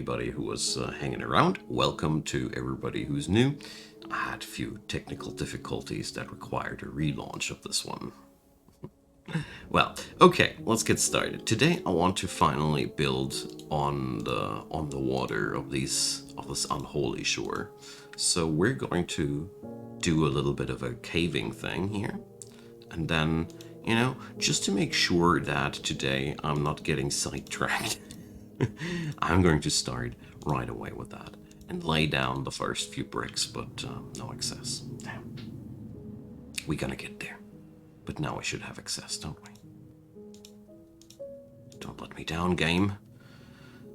Everybody who was hanging around, welcome to everybody who's new. I had a few technical difficulties that required a relaunch of this one. Well, okay, let's get started. Today I want to finally build on the water of this unholy shore. So we're going to do a little bit of a caving thing here. And then, just to make sure that today I'm not getting sidetracked, I'm going to start right away with that and lay down the first few bricks, but no excess. Damn. We're gonna get there. But now we should have excess, don't we? Don't let me down, game.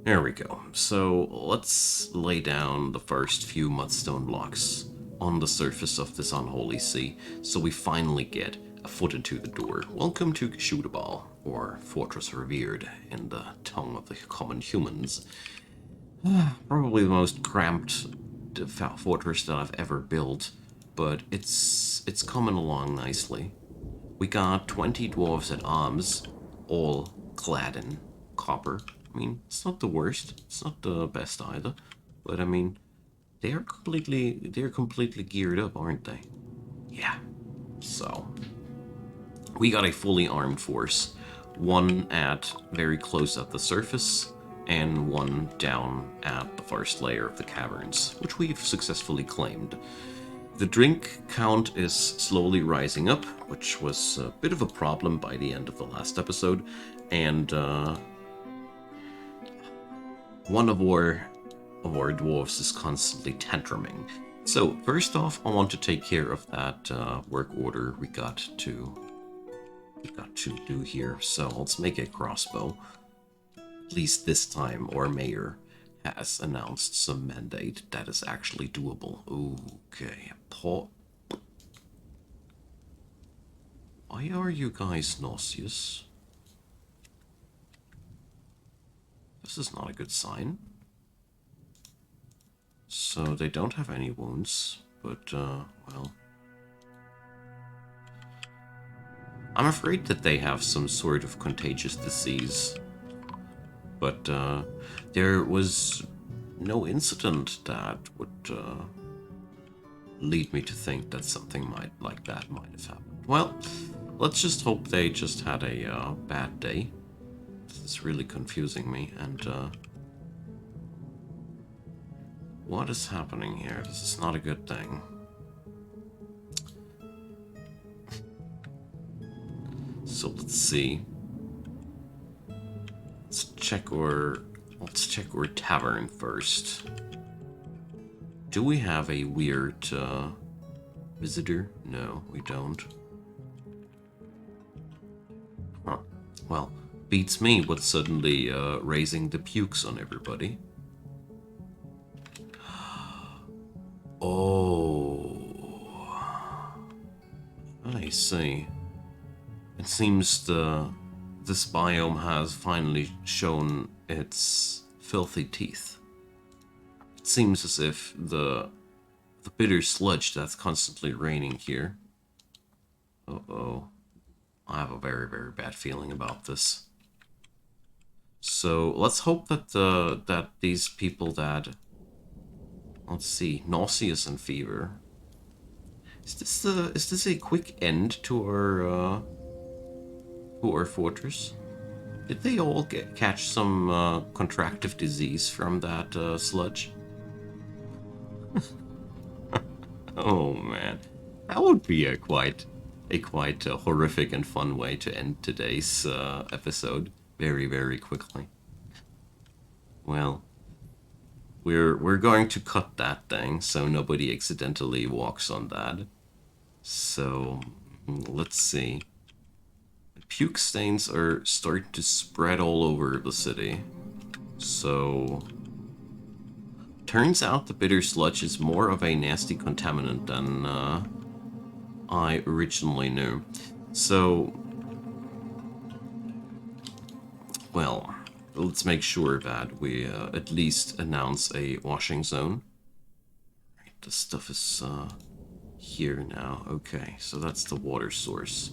There we go. So let's lay down the first few mudstone blocks on the surface of this unholy sea, so we finally get a foot into the door. Welcome to Shootable, or Fortress Revered in the tongue of the common humans. Probably the most cramped fortress that I've ever built, but it's coming along nicely. We got 20 dwarves at arms, all clad in copper. I mean, it's not the worst. It's not the best either, but I mean, they're completely geared up, aren't they? Yeah. So we got a fully armed force, one at very close at the surface, and one down at the first layer of the caverns, which we've successfully claimed. The drink count is slowly rising up, which was a bit of a problem by the end of the last episode, and one of our dwarves is constantly tantruming. So first off, I want to take care of that work order we got to do here. So let's make a crossbow. At least this time, our mayor has announced some mandate that is actually doable. Okay, why are you guys nauseous? This is not a good sign. So they don't have any wounds, but, well... I'm afraid that they have some sort of contagious disease. But, there was no incident that would, lead me to think that something like that might have happened. Well, let's just hope they just had a, bad day. This is really confusing me, and, what is happening here? This is not a good thing. So let's see. Let's check our tavern first. Do we have a weird visitor? No, we don't. Huh. Well, beats me with suddenly raising the pukes on everybody. Oh, I see. It seems this biome has finally shown its filthy teeth. It seems as if the bitter sludge that's constantly raining here. Uh-oh. I have a very, very bad feeling about this. So let's hope that that these people that, let's see, nauseous and fever. Is this a quick end to our fortress? Did they all catch some contractive disease from that sludge? Oh man, that would be a quite horrific and fun way to end today's episode. Very, very quickly. Well, we're going to cut that thing so nobody accidentally walks on that. So let's see. Puke stains are starting to spread all over the city. So turns out the bitter sludge is more of a nasty contaminant than I originally knew. So, well, let's make sure that we at least announce a washing zone. Right, the stuff is here now. Okay, so that's the water source.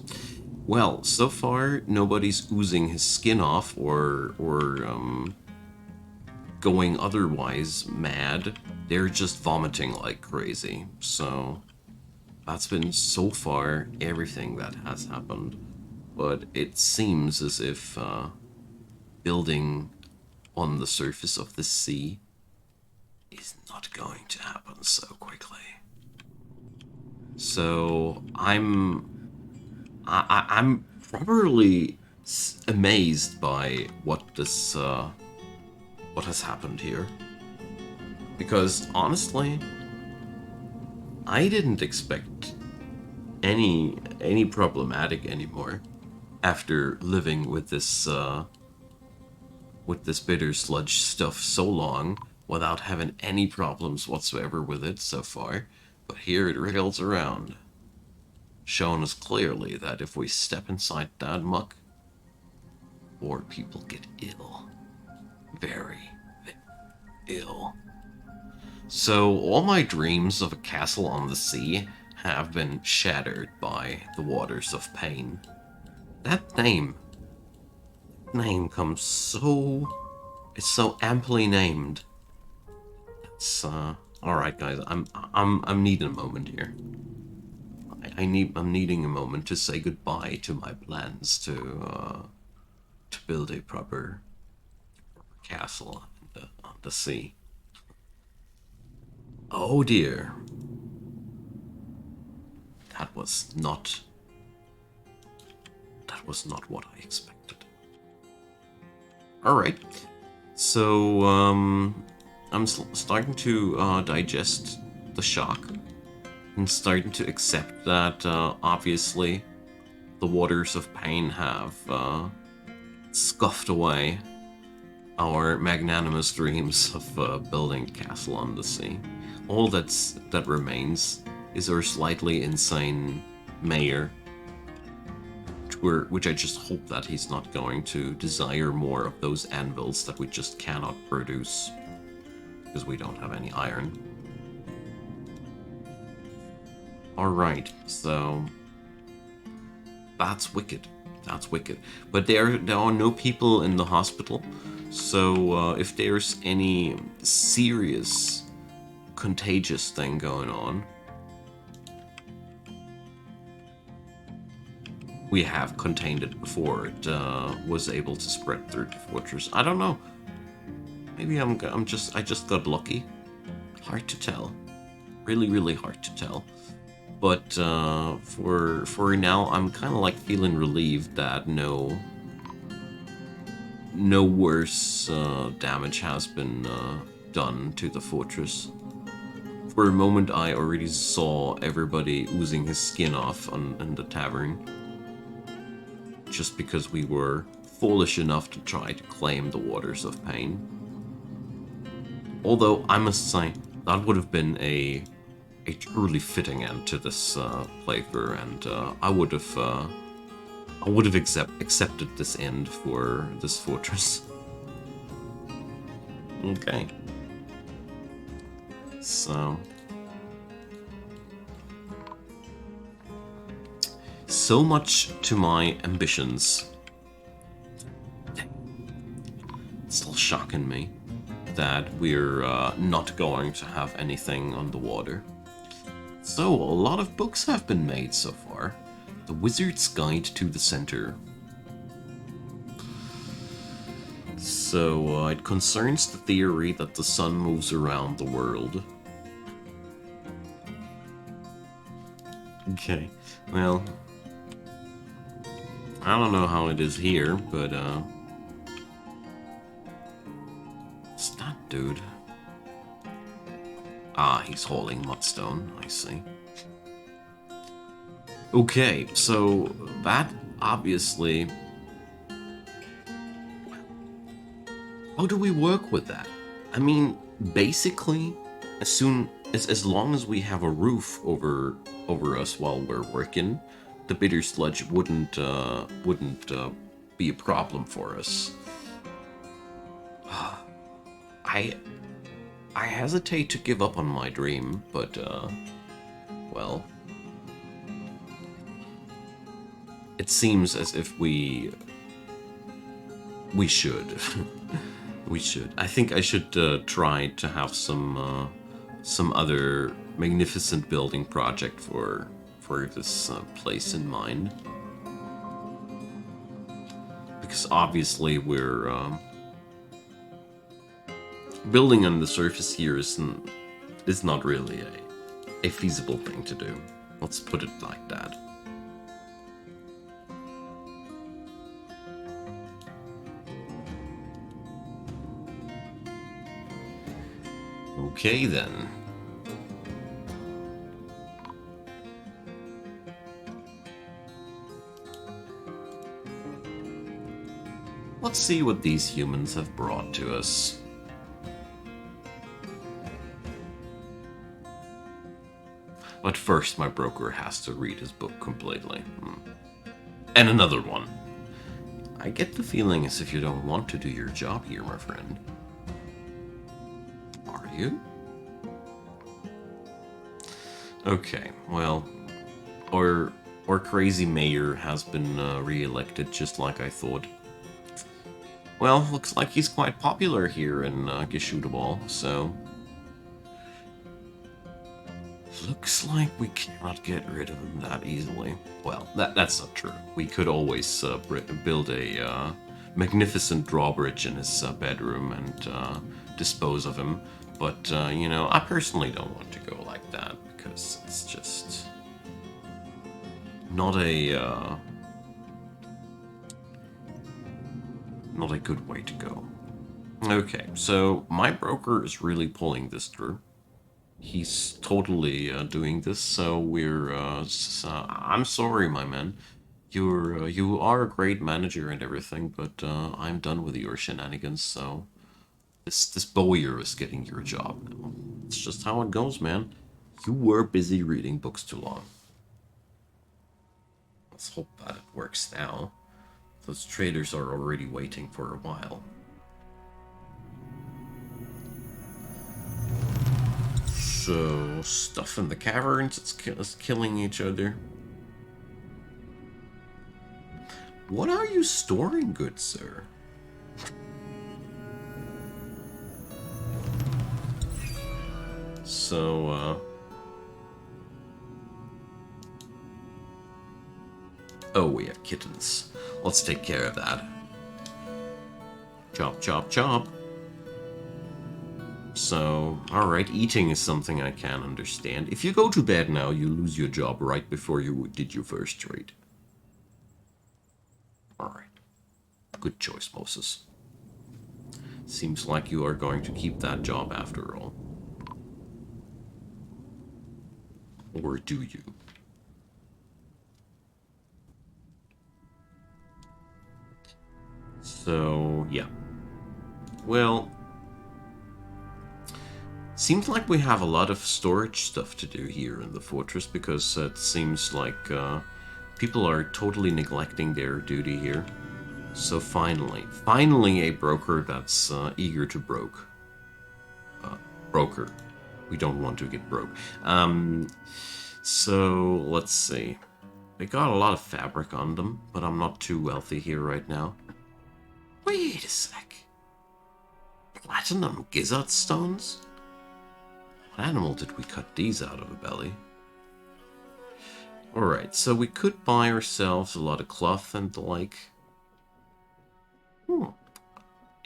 Well, so far nobody's oozing his skin off or going otherwise mad. They're just vomiting like crazy. So that's been so far everything that has happened. But it seems as if building on the surface of the sea is not going to happen so quickly. So I'm probably amazed by what what has happened here, because honestly, I didn't expect any problematic anymore after living with this bitter sludge stuff so long without having any problems whatsoever with it so far. But here it wriggles around, showing us clearly that if we step inside that muck, or people get ill. Very, very ill. So all my dreams of a castle on the sea have been shattered by the waters of pain. That name comes so... it's so amply named. It's, alright guys, I'm needing a moment here. I'm needing a moment to say goodbye to my plans to build a proper castle on the sea. Oh dear. That was not what I expected. Alright. So, I'm starting to digest the shock and starting to accept that, obviously, the waters of pain have scuffed away our magnanimous dreams of building a castle on the sea. All that remains is our slightly insane mayor, which I just hope that he's not going to desire more of those anvils that we just cannot produce because we don't have any iron. Alright, so that's wicked. That's wicked. But there are no people in the hospital, so if there's any serious contagious thing going on, we have contained it before it was able to spread through the fortress. I don't know. Maybe I just got lucky. Hard to tell. Really, really hard to tell. But for now, I'm kind of like feeling relieved that no worse damage has been done to the fortress. For a moment, I already saw everybody oozing his skin off in the tavern, just because we were foolish enough to try to claim the waters of pain. Although I must say that would have been a truly fitting end to this playthrough, and I would have accepted this end for this fortress. Okay. So much to my ambitions. It's still shocking me that we're not going to have anything on the water. So, a lot of books have been made so far. The Wizard's Guide to the Center. So, it concerns the theory that the sun moves around the world. Okay, well, I don't know how it is here, but, what's that dude? Ah, he's hauling mudstone, I see. Okay, so that obviously... how do we work with that? I mean, basically, as long as we have a roof over us while we're working, the bitter sludge wouldn't be a problem for us. I hesitate to give up on my dream, but well, it seems as if we should. We should. I think I should try to have some other magnificent building project for this place in mind, because obviously we're building on the surface here is not really a feasible thing to do. Let's put it like that. Okay then. Let's see what these humans have brought to us. But first, my broker has to read his book completely. And another one. I get the feeling as if you don't want to do your job here, my friend. Are you? Okay, well, our crazy mayor has been re-elected just like I thought. Well, looks like he's quite popular here in Gishudabal, so... Looks like we cannot get rid of him that easily. Well, that's not true. We could always build a magnificent drawbridge in his bedroom and dispose of him. But, you know, I personally don't want to go like that, because it's just not a good way to go. Okay, so my broker is really pulling this through. He's totally doing this, so we're. I'm sorry, my man. You are a great manager and everything, but I'm done with your shenanigans. So this bowyer is getting your job now. It's just how it goes, man. You were busy reading books too long. Let's hope that it works now. Those traders are already waiting for a while. So, stuff in the caverns, it's killing each other. What are you storing, good sir? So, oh, we have kittens. Let's take care of that. Chop, chop, chop. So, alright, eating is something I can understand. If you go to bed now, you lose your job right before you did your first trade. Alright. Good choice, Moses. Seems like you are going to keep that job after all. Or do you? So, yeah. Well... Seems like we have a lot of storage stuff to do here in the fortress, because it seems like people are totally neglecting their duty here. So finally a broker that's eager to broke. Broker. We don't want to get broke. So, let's see. They got a lot of fabric on them, but I'm not too wealthy here right now. Wait a sec. Platinum gizzard stones? What animal did we cut these out of a belly? Alright, so we could buy ourselves a lot of cloth and the like.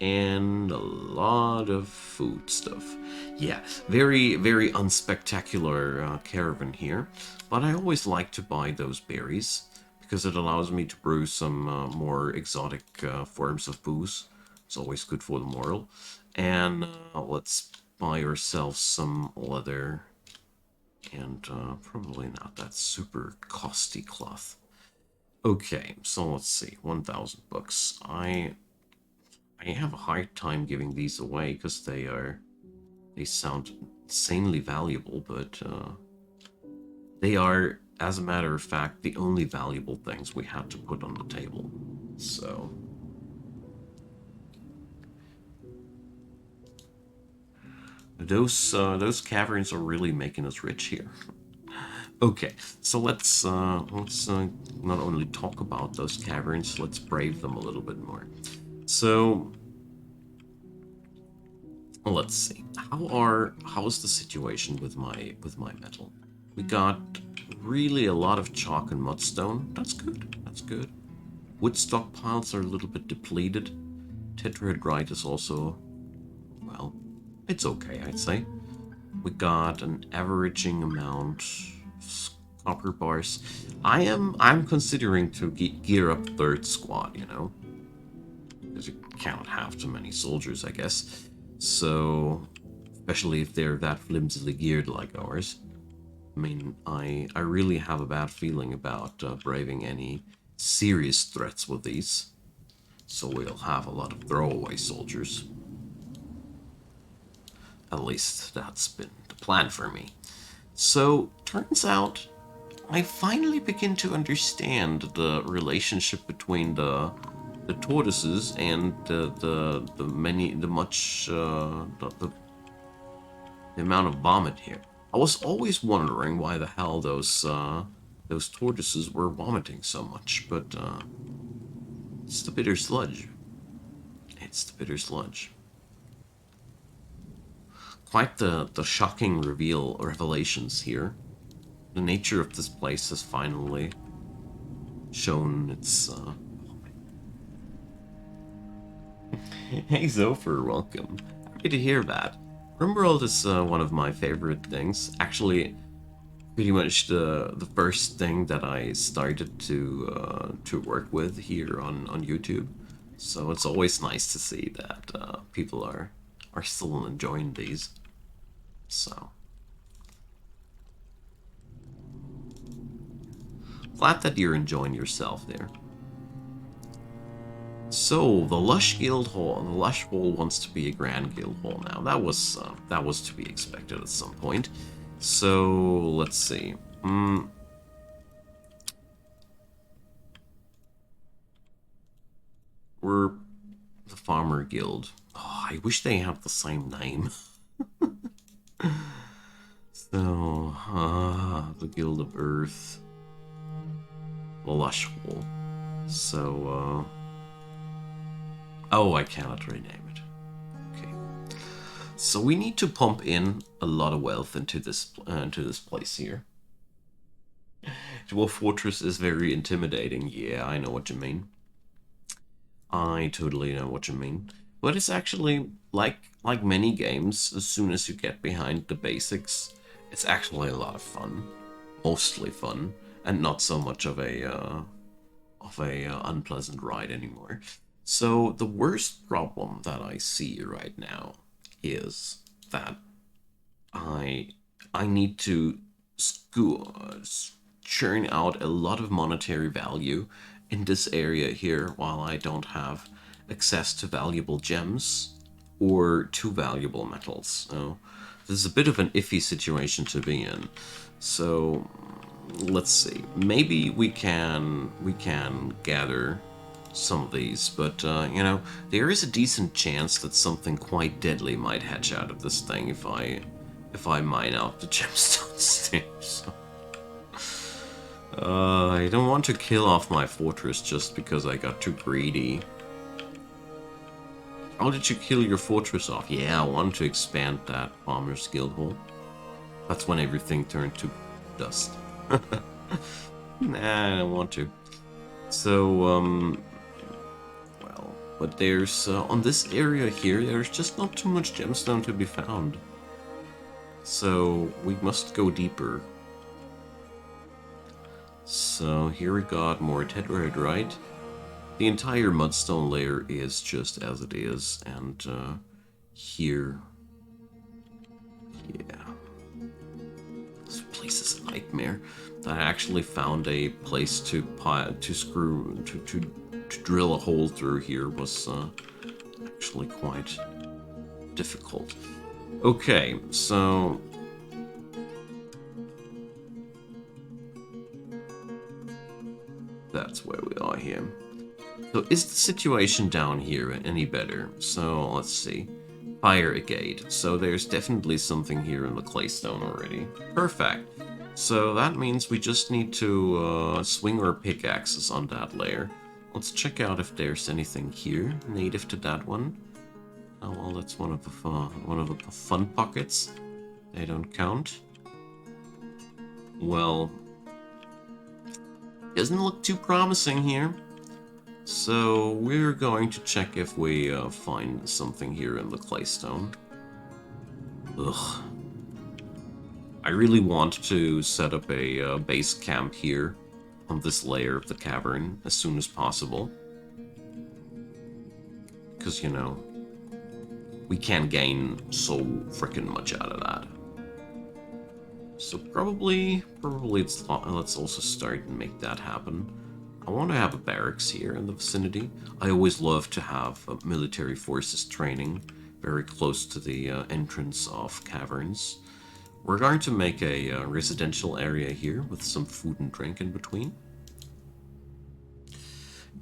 And a lot of food stuff. Yeah, very, very unspectacular caravan here. But I always like to buy those berries, because it allows me to brew some more exotic forms of booze. It's always good for the moral. And let's buy ourselves some leather, and probably not that super costly cloth. Okay, so let's see, 1,000 bucks. I have a hard time giving these away because they sound insanely valuable, but they are, as a matter of fact, the only valuable things we had to put on the table. So those caverns are really making us rich here. Okay, so let's not only talk about those caverns, let's brave them a little bit more. So Let's see. How's the situation with my metal? We got really a lot of chalk and mudstone. That's good. That's good. Wood stockpiles are a little bit depleted. Tetrahedrite is also, well, it's okay, I'd say. We got an averaging amount of copper bars. I'm considering to gear up third squad, you know, because you can't have too many soldiers, I guess. So, especially if they're that flimsily geared like ours. I mean, I really have a bad feeling about braving any serious threats with these. So we'll have a lot of throwaway soldiers. At least that's been the plan for me. So, turns out I finally begin to understand the relationship between the tortoises and the amount of vomit here. I was always wondering why the hell those tortoises were vomiting so much, but it's the bitter sludge. It's the bitter sludge. Quite the shocking revelations here. The nature of this place has finally shown its. Hey Zopher, welcome. Happy to hear that. RimWorld is one of my favorite things. Actually, pretty much the first thing that I started to work with here on YouTube. So it's always nice to see that people are still enjoying these. So glad that you're enjoying yourself there. So the Lush Guild Hall, the Lush Hall wants to be a Grand Guild Hall now. That was to be expected at some point. So let's see. We're the Farmer Guild. Oh, I wish they had the same name. So, the Guild of Earth, the Lush Hall. So, oh, I cannot rename it. Okay. So we need to pump in a lot of wealth into this place here. Dwarf Fortress is very intimidating. Yeah, I know what you mean. I totally know what you mean. But it's actually like many games. As soon as you get behind the basics, it's actually a lot of fun, mostly fun, and not so much of a unpleasant ride anymore. So the worst problem that I see right now is that I I need to churn out a lot of monetary value in this area here while I don't have access to valuable gems or to valuable metals. So this is a bit of an iffy situation to be in. So let's see. Maybe we can gather some of these, but you know, there is a decent chance that something quite deadly might hatch out of this thing if I mine out the gemstones there. So, I don't want to kill off my fortress just because I got too greedy. How did you kill your fortress off? Yeah, I wanted to expand that Farmer's Guild Hall. That's when everything turned to dust. Nah, I don't want to. So, well, but there's, on this area here, there's just not too much gemstone to be found. So, we must go deeper. So, here we got more tetrahedrite. The entire mudstone layer is just as it is, and here, yeah, this place is a nightmare. I actually found a place to drill a hole through here was actually quite difficult. Okay, so that's where we are here. So is the situation down here any better? So let's see. Fire agate. So there's definitely something here in the claystone already. Perfect. So that means we just need to swing our pickaxes on that layer. Let's check out if there's anything here native to that one. Oh well, that's one of the fun pockets. They don't count. Well, doesn't look too promising here. So we're going to check if we find something here in the claystone. Ugh. I really want to set up a base camp here on this layer of the cavern as soon as possible. Because, you know, we can't gain so freaking much out of that. So probably let's also start and make that happen. I want to have a barracks here in the vicinity. I always love to have military forces training very close to the entrance of caverns. We're going to make a residential area here with some food and drink in between.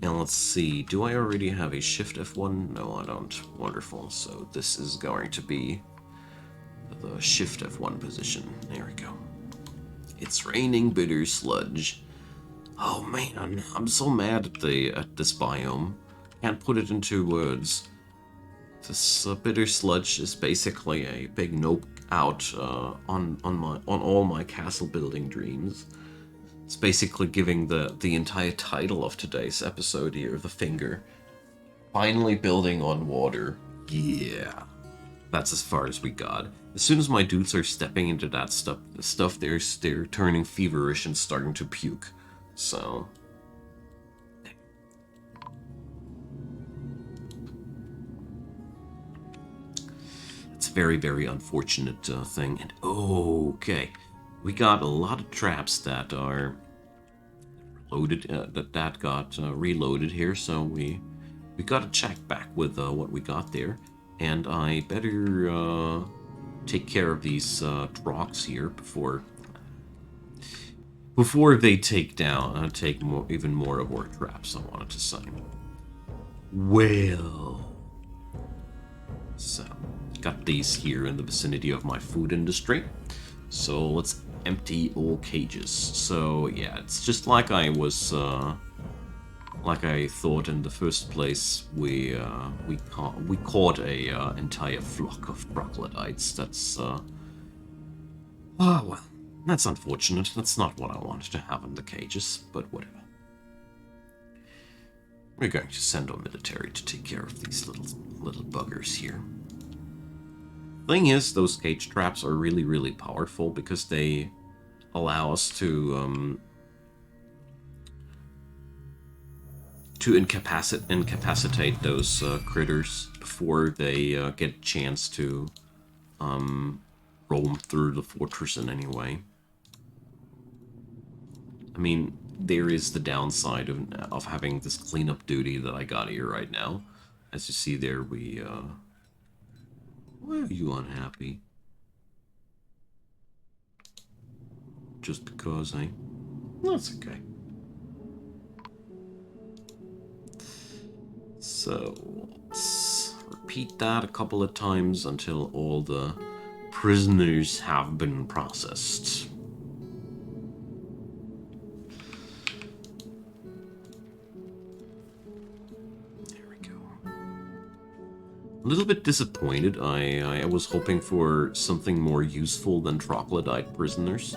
And let's see, do I already have a shift F1? No, I don't. Wonderful. So this is going to be the shift F1 position. There we go. It's raining bitter sludge. Oh man, I'm so mad at this biome. Can't put it into words. This bitter sludge is basically a big nope out on all my castle building dreams. It's basically giving the entire title of today's episode here the finger. Finally building on water. Yeah. That's as far as we got. As soon as my dudes are stepping into that stuff they're turning feverish and starting to puke. So it's a very, very unfortunate thing. And okay, we got a lot of traps that are loaded. That got reloaded here. So we got to check back with what we got there. And I better take care of these rocks here before they take even more of our traps. I wanted to say. Well, so got these here in the vicinity of my food industry. So let's empty all cages. So yeah, it's just like I was. Like I thought in the first place, we caught a entire flock of troglodytes. That's oh well, that's unfortunate. That's not what I wanted to have in the cages, but whatever. We're going to send our military to take care of these little buggers here. Thing is, those cage traps are really, really powerful because they allow us to incapacitate those critters before they get a chance to roam through the fortress in any way. I mean, there is the downside of having this cleanup duty that I got here right now. As you see there, why are you unhappy? Just because, eh? That's okay. So, let's repeat that a couple of times until all the prisoners have been processed. There we go. A little bit disappointed. I was hoping for something more useful than troglodyte prisoners.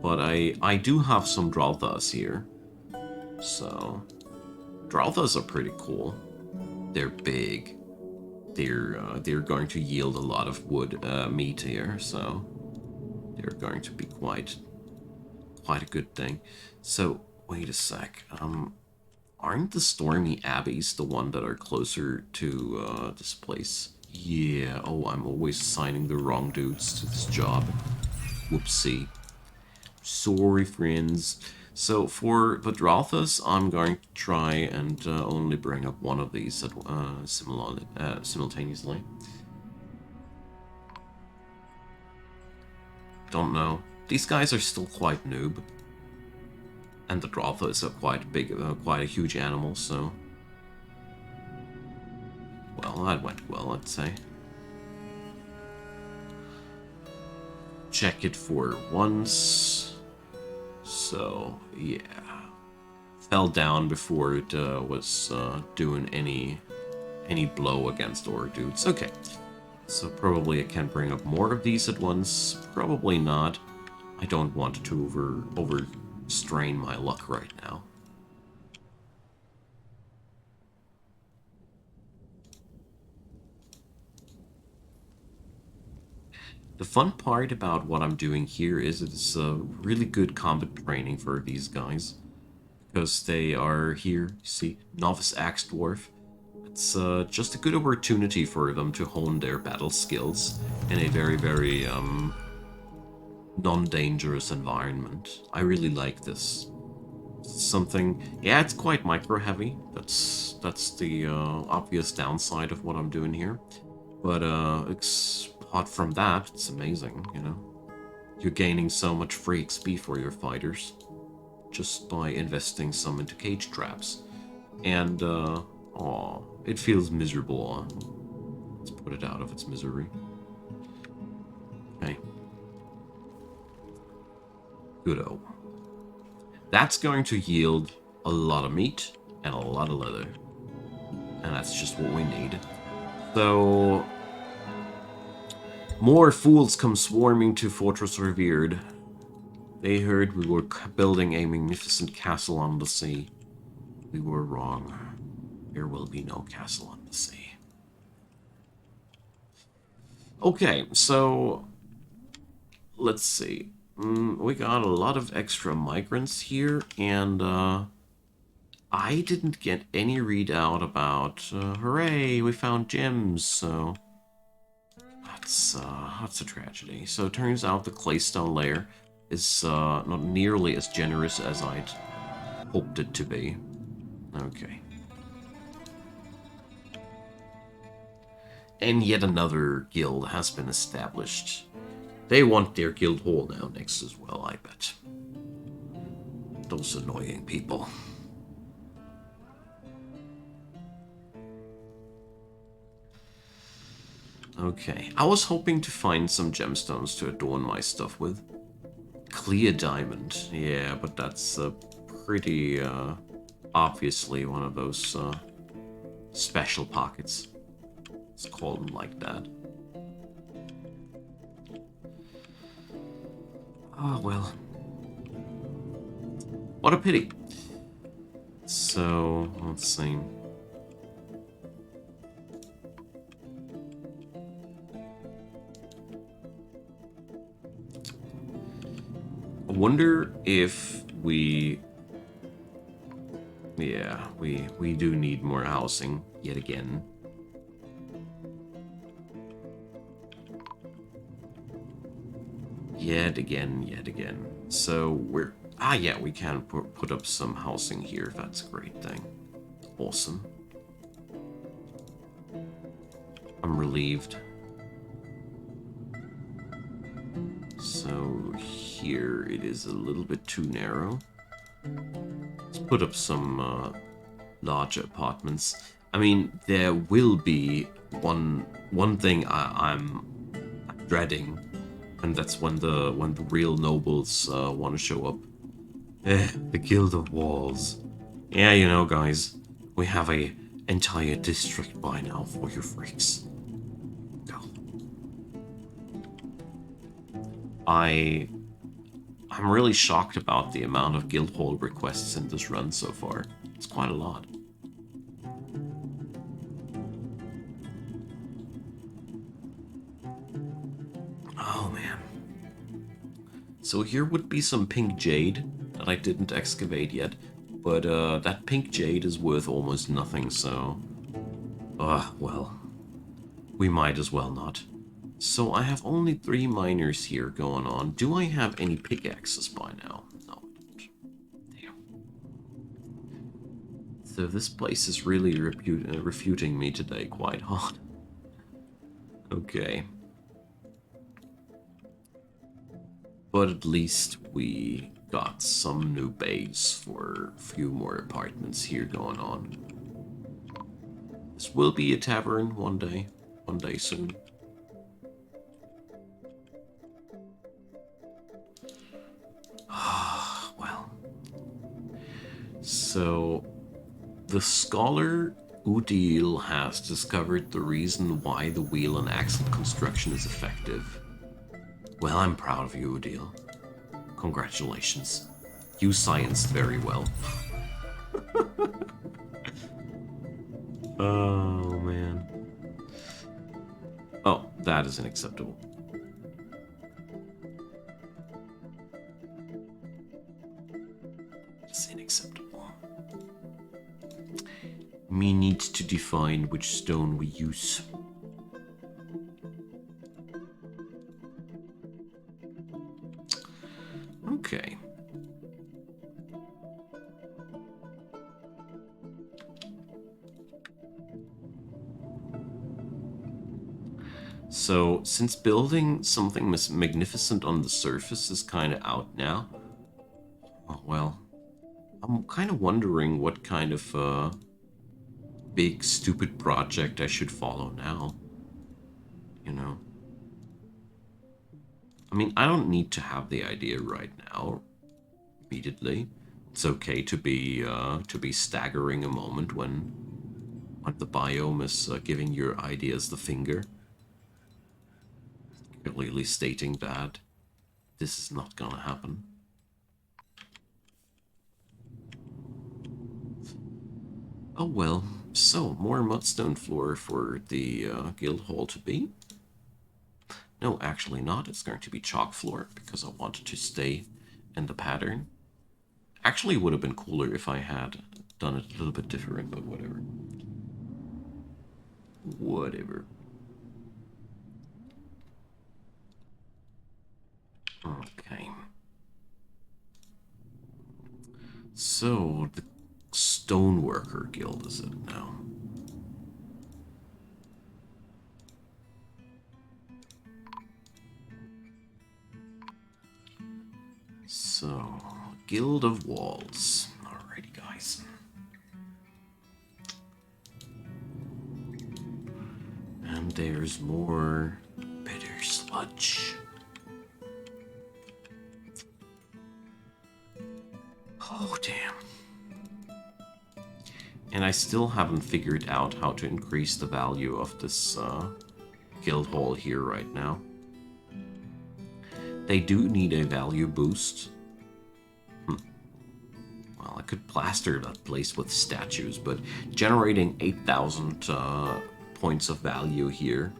But I do have some Dralthas here. So, Dralthas are pretty cool. They're big. They're going to yield a lot of wood meat here, so they're going to be quite a good thing. So wait a sec. Aren't the Stormy Abbeys the one that are closer to this place? Yeah. Oh, I'm always assigning the wrong dudes to this job. Whoopsie. Sorry, friends. So for the Dralthas, I'm going to try and only bring up one of these simultaneously. Don't know. These guys are still quite noob. And the Dralthas are quite big, quite a huge animal, so... Well, that went well, I'd say. Check it for once. So, yeah. Fell down before it was doing any any blow against ore dudes. Okay, so probably I can bring up more of these at once. Probably not. I don't want to overstrain my luck right now. The fun part about what I'm doing here is it's really good combat training for these guys. Because they are here, you see, Novice Axe Dwarf. It's just a good opportunity for them to hone their battle skills in a very, very non-dangerous environment. I really like this. Something, yeah, it's quite micro-heavy. That's the obvious downside of what I'm doing here. But apart from that, it's amazing, you know. You're gaining so much free XP for your fighters just by investing some into cage traps. And, aw, it feels miserable. Let's put it out of its misery. Okay. Good-o. That's going to yield a lot of meat and a lot of leather. And that's just what we need. So, more fools come swarming to Fortress Revered. They heard we were building a magnificent castle on the sea. We were wrong. There will be no castle on the sea. Okay, so let's see. We got a lot of extra migrants here, and I didn't get any readout about, hooray, we found gems, so that's a tragedy. So it turns out the claystone layer is not nearly as generous as I'd hoped it to be. Okay. And yet another guild has been established. They want their guild hall now next as well, I bet. Those annoying people. Okay, I was hoping to find some gemstones to adorn my stuff with. Clear diamond, yeah, but that's pretty obviously one of those special pockets. Let's call them like that. Ah, well. What a pity. So, let's see. I wonder if we... Yeah, we do need more housing, yet again. Yet again. So we're... Ah, yeah, we can put up some housing here. That's a great thing. Awesome. I'm relieved. So here it is a little bit too narrow. Let's put up some larger apartments. I mean, there will be one thing I'm dreading, and that's when the real nobles want to show up. The Guild of Walls. Yeah, you know, guys, we have a entire district by now for you freaks. Go. I'm really shocked about the amount of guild hall requests in this run so far. It's quite a lot. Oh man. So here would be some pink jade that I didn't excavate yet, but that pink jade is worth almost nothing, so... well, we might as well not. So I have only 3 miners here going on. Do I have any pickaxes by now? No. Damn. So this place is really refuting me today quite hard. Okay. But at least we got some new bays for a few more apartments here going on. This will be a tavern one day soon. Well. So, the scholar Udil has discovered the reason why the wheel and axle construction is effective. Well, I'm proud of you, Udil. Congratulations. You scienced very well. Oh, man. Oh, that is unacceptable. It's unacceptable. We need to define which stone we use. Okay. So, since building something magnificent on the surface is kind of out now, well, I'm kind of wondering what kind of big stupid project I should follow now. You know? I mean, I don't need to have the idea right now, immediately. It's okay to be staggering a moment when the biome is giving your ideas the finger, clearly stating that this is not gonna happen. Oh well, so more mudstone floor for the guild hall to be. No, actually not. It's going to be chalk floor because I wanted to stay in the pattern. Actually, it would have been cooler if I had done it a little bit different, but whatever. Whatever. Okay. So, the Stoneworker Guild is it now? So, Guild of Walls. Alrighty, guys. And there's more bitter sludge. Oh, damn. And I still haven't figured out how to increase the value of this guild hall here right now. They do need a value boost. Well, I could plaster that place with statues, but generating 8,000 points of value here,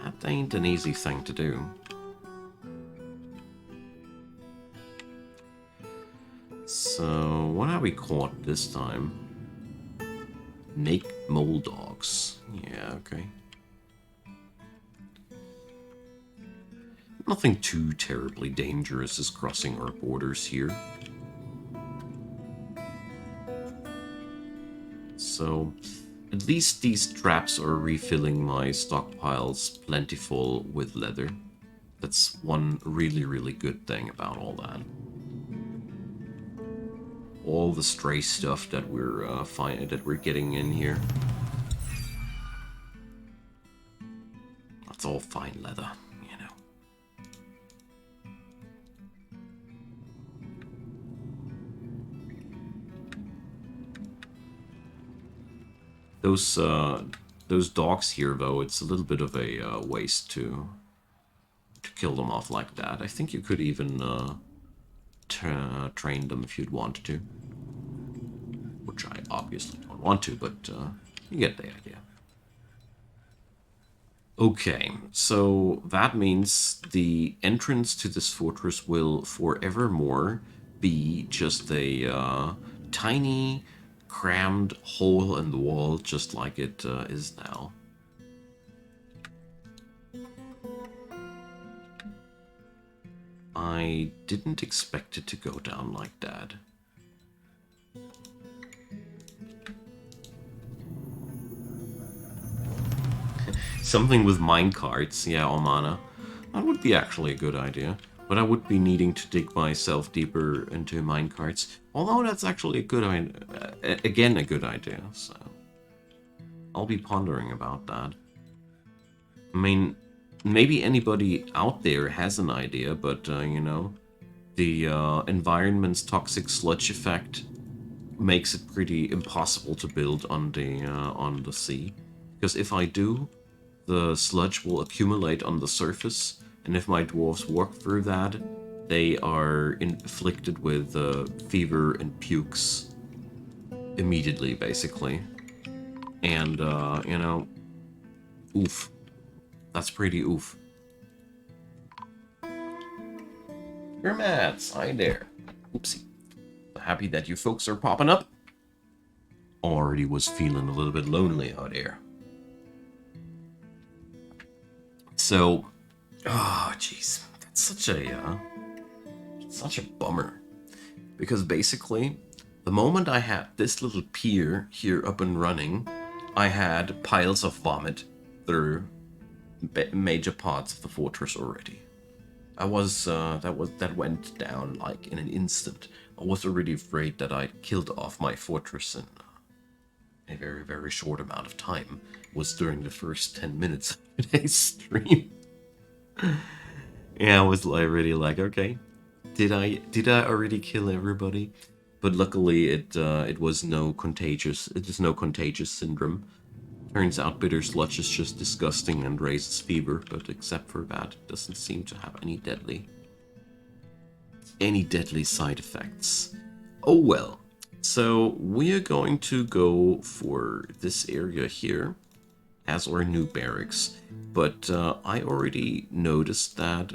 that ain't an easy thing to do. So, what have we caught this time? Make mole dogs. Yeah, okay. Nothing too terribly dangerous is crossing our borders here. So, at least these traps are refilling my stockpiles plentiful with leather. That's one really, really good thing about all that. All the stray stuff that we're getting in here. That's all fine leather, you know. Those dogs here, though, it's a little bit of a waste to kill them off like that. I think you could even train them if you'd want to. Which I obviously don't want to, but you get the idea. Okay, so that means the entrance to this fortress will forevermore be just a tiny, crammed hole in the wall, just like it is now. I didn't expect it to go down like that. Something with minecarts, yeah, Omana. That would be actually a good idea. But I would be needing to dig myself deeper into minecarts. Although that's actually a good idea. Again, a good idea, so... I'll be pondering about that. I mean, maybe anybody out there has an idea, but, you know, the environment's toxic sludge effect makes it pretty impossible to build on the sea. Because if I do, the sludge will accumulate on the surface, and if my dwarves walk through that, they are inflicted with fever and pukes immediately, basically. And, you know, oof. That's pretty oof. Grimats, hi there. Oopsie. Happy that you folks are popping up. Already was feeling a little bit lonely out here. So, oh jeez, that's such a bummer. Because basically, the moment I had this little pier here up and running, I had piles of vomit through major parts of the fortress already. That went down like in an instant. I was already afraid that I'd killed off my fortress in a very, very short amount of time. It was during the first 10 minutes of today's stream. Yeah, I was like really like, okay, did I already kill everybody? But luckily, it was no contagious. It is no contagious syndrome. Turns out bitter sludge is just disgusting and raises fever, but except for that, it doesn't seem to have any deadly side effects. Oh well. So we are going to go for this area here as our new barracks, but I already noticed that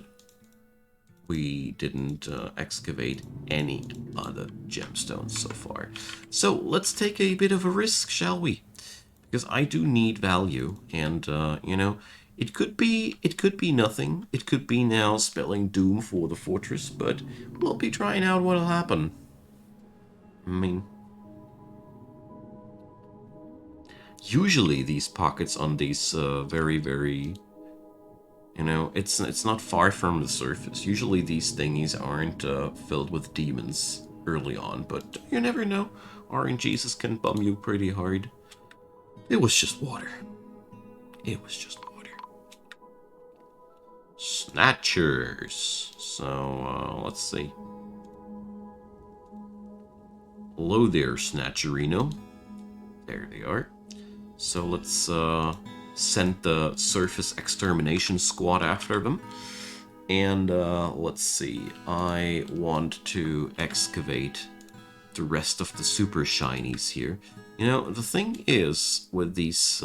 we didn't excavate any other gemstones so far. So let's take a bit of a risk, shall we? Because I do need value, and you know, it could be nothing. It could be now spelling doom for the fortress, but we'll be trying out what'll happen. I mean, usually these pockets on these very, very, you know, it's not far from the surface. Usually these thingies aren't filled with demons early on, but you never know. RNGs can bum you pretty hard. It was just water. It was just water. Snatchers. So, let's see. Hello there, Snatcherino. There they are. So let's send the surface extermination squad after them. And let's see. I want to excavate the rest of the super shinies here. You know, the thing is with these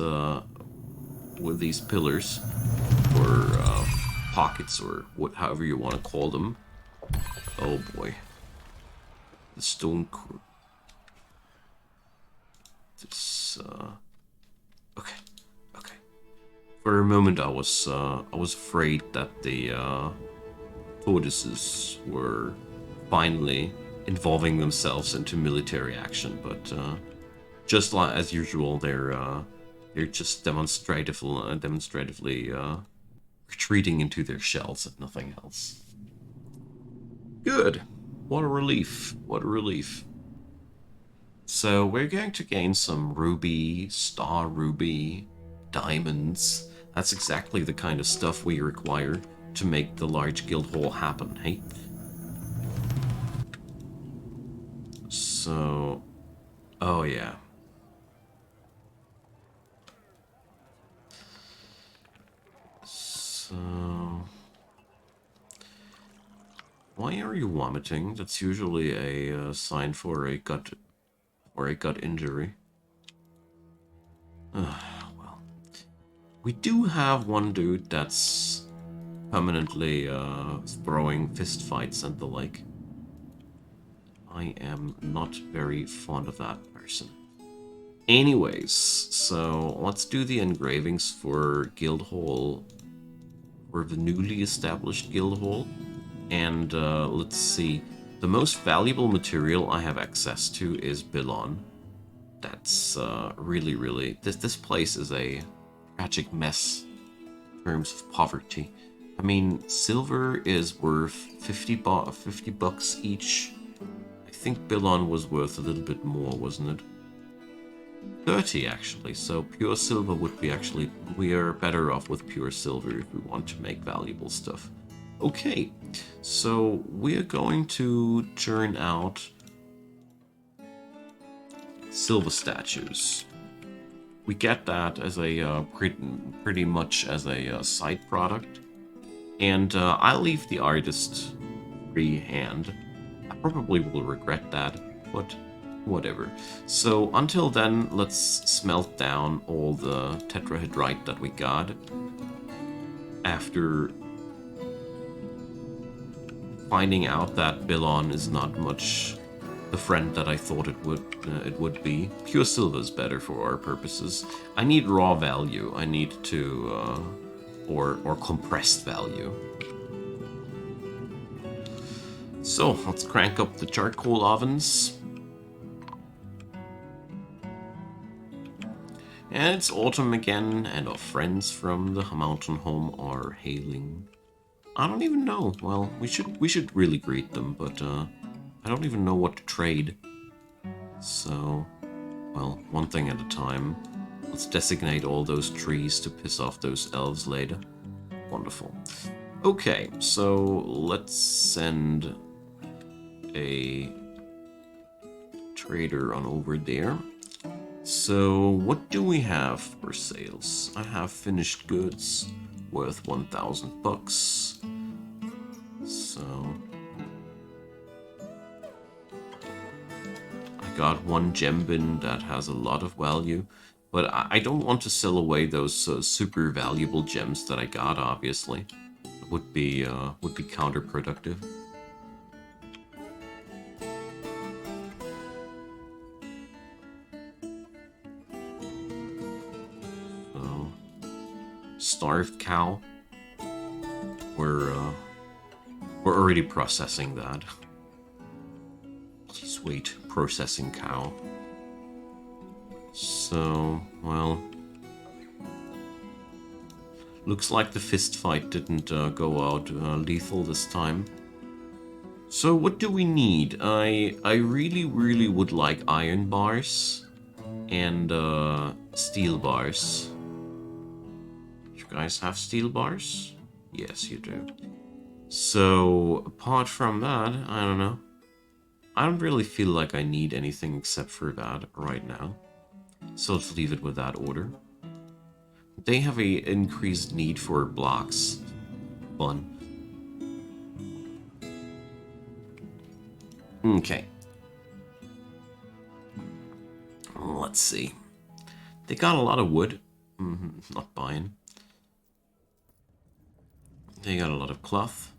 pillars or pockets or however you want to call them. Oh boy, the stone. This okay. For a moment, I was afraid that the tortoises were finally involving themselves into military action, but just like as usual, they're just demonstratively retreating into their shells and nothing else. Good. What a relief. What a relief. So we're going to gain some ruby, star ruby, diamonds. That's exactly the kind of stuff we require to make the large guild hall happen, hey? So, oh yeah. So, why are you vomiting? That's usually a sign for a gut injury. Well, we do have one dude that's permanently throwing fist fights and the like. I am not very fond of that person. Anyways, so let's do the engravings for Guild Hall, for the newly established Guild Hall. And let's see, the most valuable material I have access to is Bilon. That's really, this place is a tragic mess in terms of poverty. I mean, silver is worth 50 bucks each. I think Bilon was worth a little bit more, wasn't it? 30 actually, so pure silver would be actually, we are better off with pure silver if we want to make valuable stuff. Okay, so we're going to churn out Silver statues. We get that as a pretty much as a side product, and I'll leave the artist free hand. I probably will regret that, but whatever. So until then, let's smelt down all the tetrahedrite that we got after finding out that Bilon is not much the friend that I thought it would be. Pure silver is better for our purposes. I need raw value. I need to or compressed value. So let's crank up the charcoal ovens. And it's autumn again, and our friends from the mountain home are hailing. I don't even know. Well, we should really greet them, but I don't even know what to trade. So, well, one thing at a time. Let's designate all those trees to piss off those elves later. Wonderful. Okay, so let's send a trader on over there. So, what do we have for sales? I have finished goods worth 1,000 bucks. So, I got one gem bin that has a lot of value, but I don't want to sell away those super valuable gems that I got. Obviously, it would be counterproductive. So, starved cow. We're already processing that. Sweet, processing cow. So, well, looks like the fist fight didn't go out lethal this time. So what do we need? I really would like iron bars and steel bars. You guys have steel bars? Yes, you do. So apart from that, I don't know. I don't really feel like I need anything except for that right now. So let's leave it with that order. They have a increased need for blocks. Fun. Okay. Let's see. They got a lot of wood. Not buying. They got a lot of cloth.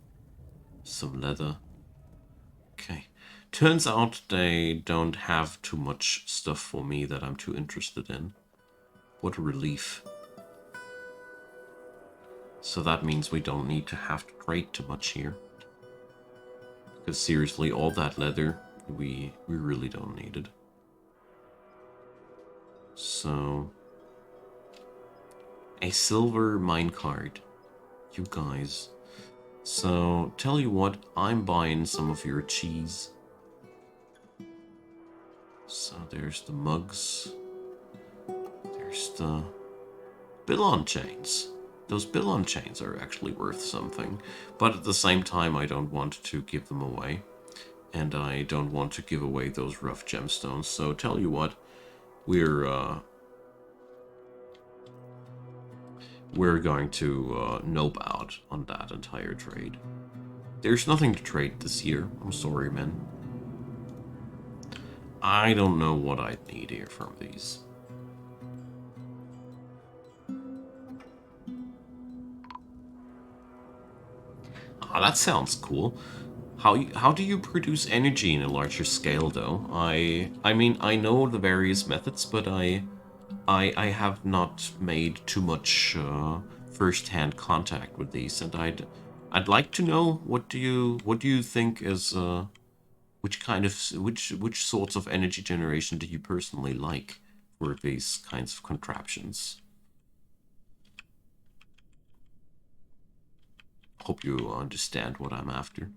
Some leather. Okay. Turns out they don't have too much stuff for me that I'm too interested in. What a relief. So that means we don't need to have to trade too much here. Because seriously, all that leather, we really don't need it. So, a silver minecart. You guys. So, tell you what, I'm buying some of your cheese. So there's the mugs. There's the Bilon chains. Those Bilon chains are actually worth something. But at the same time, I don't want to give them away. And I don't want to give away those rough gemstones. So tell you what, we're going to nope out on that entire trade. There's nothing to trade this year. I'm sorry, man. I don't know what I'd need here from these. Ah, that sounds cool. How do you produce energy in a larger scale, though? I mean, I know the various methods, but I have not made too much first-hand contact with these, and I'd like to know what do you think is which sorts of energy generation do you personally like for these kinds of contraptions? Hope you understand what I'm after.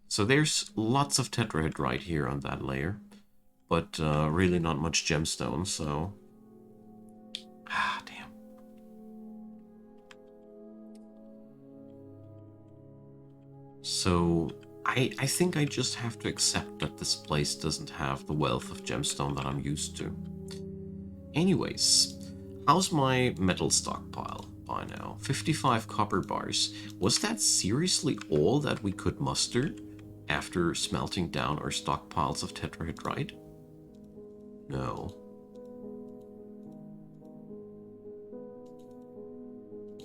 So there's lots of tetrahedrite here on that layer, but really not much gemstone, so... Ah, damn. So I think I just have to accept that this place doesn't have the wealth of gemstone that I'm used to. Anyways, how's my metal stockpile by now? 55 copper bars. Was that seriously all that we could muster after smelting down our stockpiles of tetrahedrite? No.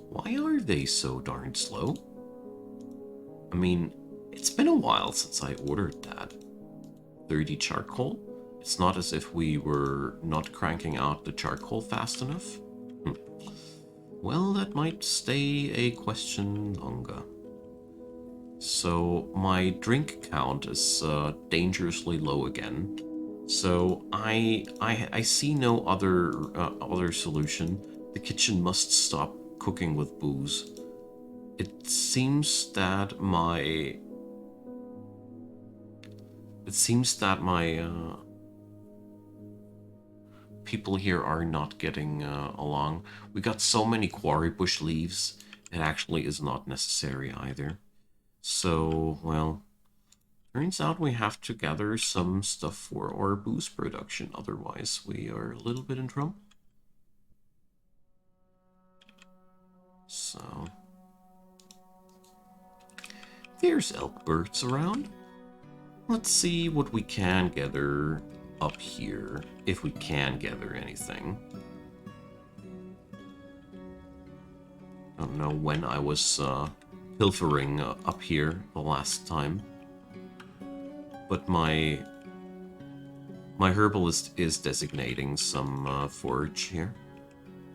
Why are they so darn slow? I mean, it's been a while since I ordered that. 30 charcoal? It's not as if we were not cranking out the charcoal fast enough. Well, that might stay a question longer. So my drink count is dangerously low again. So I see no other solution. The kitchen must stop cooking with booze. It seems that my people here are not getting along. We got so many quarry bush leaves, it actually is not necessary either. So, well, turns out we have to gather some stuff for our booze production, otherwise we are a little bit in trouble. So, there's elk birds around. Let's see what we can gather up here, if we can gather anything. Don't know when I was pilfering up here the last time, but my herbalist is designating some forage here.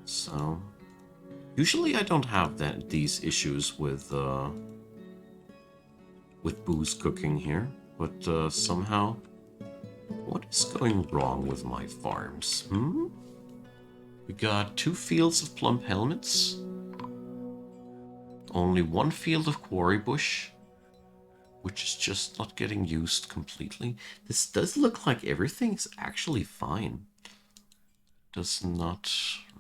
So usually I don't have these issues with booze cooking here, but somehow, what is going wrong with my farms? We got 2 fields of plump helmets, only 1 field of quarry bush, which is just not getting used completely. This does look like everything's actually fine. Does not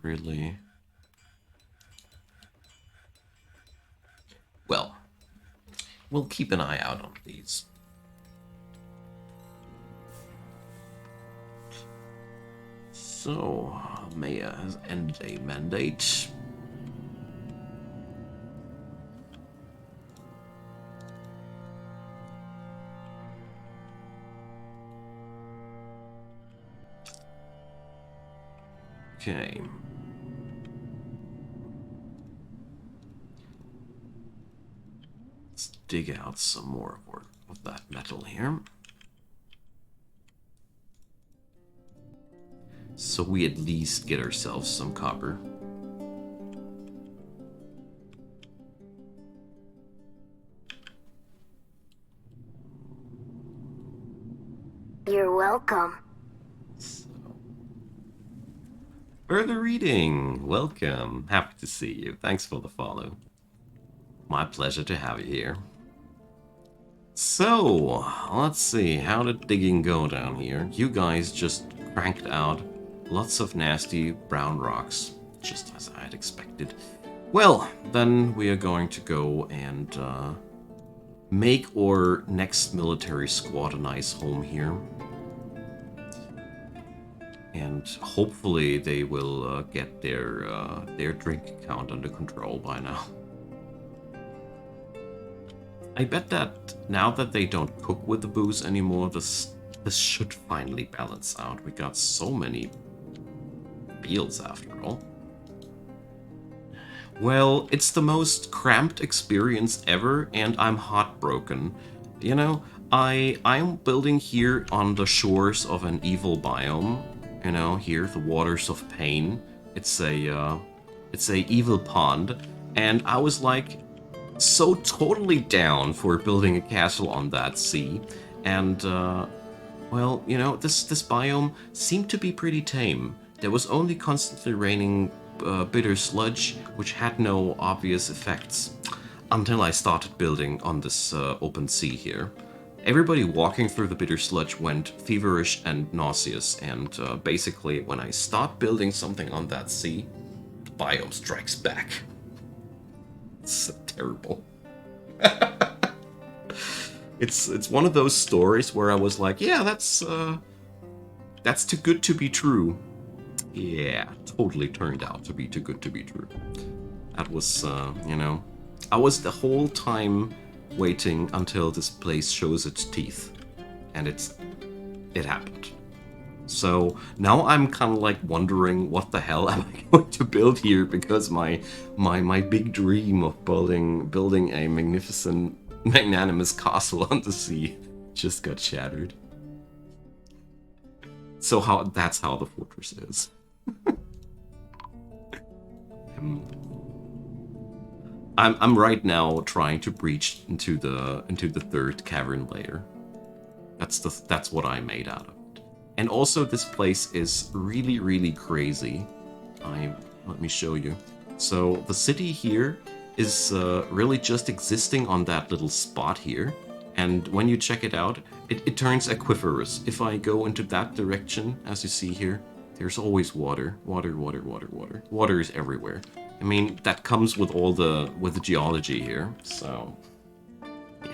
really... Well, we'll keep an eye out on these. So, Maya has ended a mandate. Okay. Let's dig out some more of that metal here. So we at least get ourselves some copper. You're welcome. So, further reading. Welcome. Happy to see you. Thanks for the follow. My pleasure to have you here. So, let's see. How did digging go down here? You guys just cranked out lots of nasty brown rocks, just as I had expected. Well, then we are going to go and make our next military squad a nice home here. And hopefully they will get their drink count under control by now. I bet that now that they don't cook with the booze anymore, this should finally balance out. We got so many fields after all. Well, it's the most cramped experience ever, and I'm heartbroken. You know, I'm building here on the shores of an evil biome. You know, here, the waters of pain. It's a evil pond, and I was like so totally down for building a castle on that sea, and well, you know, this biome seemed to be pretty tame. There was only constantly raining bitter sludge, which had no obvious effects, until I started building on this open sea here. Everybody walking through the bitter sludge went feverish and nauseous, and basically when I start building something on that sea, the biome strikes back. It's terrible. It's one of those stories where I was like, yeah, that's too good to be true. Yeah, totally turned out to be too good to be true. That was, I was the whole time waiting until this place shows its teeth, and it happened. So now I'm kind of like wondering what the hell am I going to build here, because my big dream of building a magnificent, magnanimous castle on the sea just got shattered. So that's how the fortress is. I'm right now trying to breach into the third cavern layer. That's what I made out of it. And also this place is really, really crazy. Let me show you. So the city here is really just existing on that little spot here. And when you check it out, it turns aquiferous. If I go into that direction, as you see here, there's always water. Water, water, water, water. Water is everywhere. I mean, that comes with with the geology here, so yeah.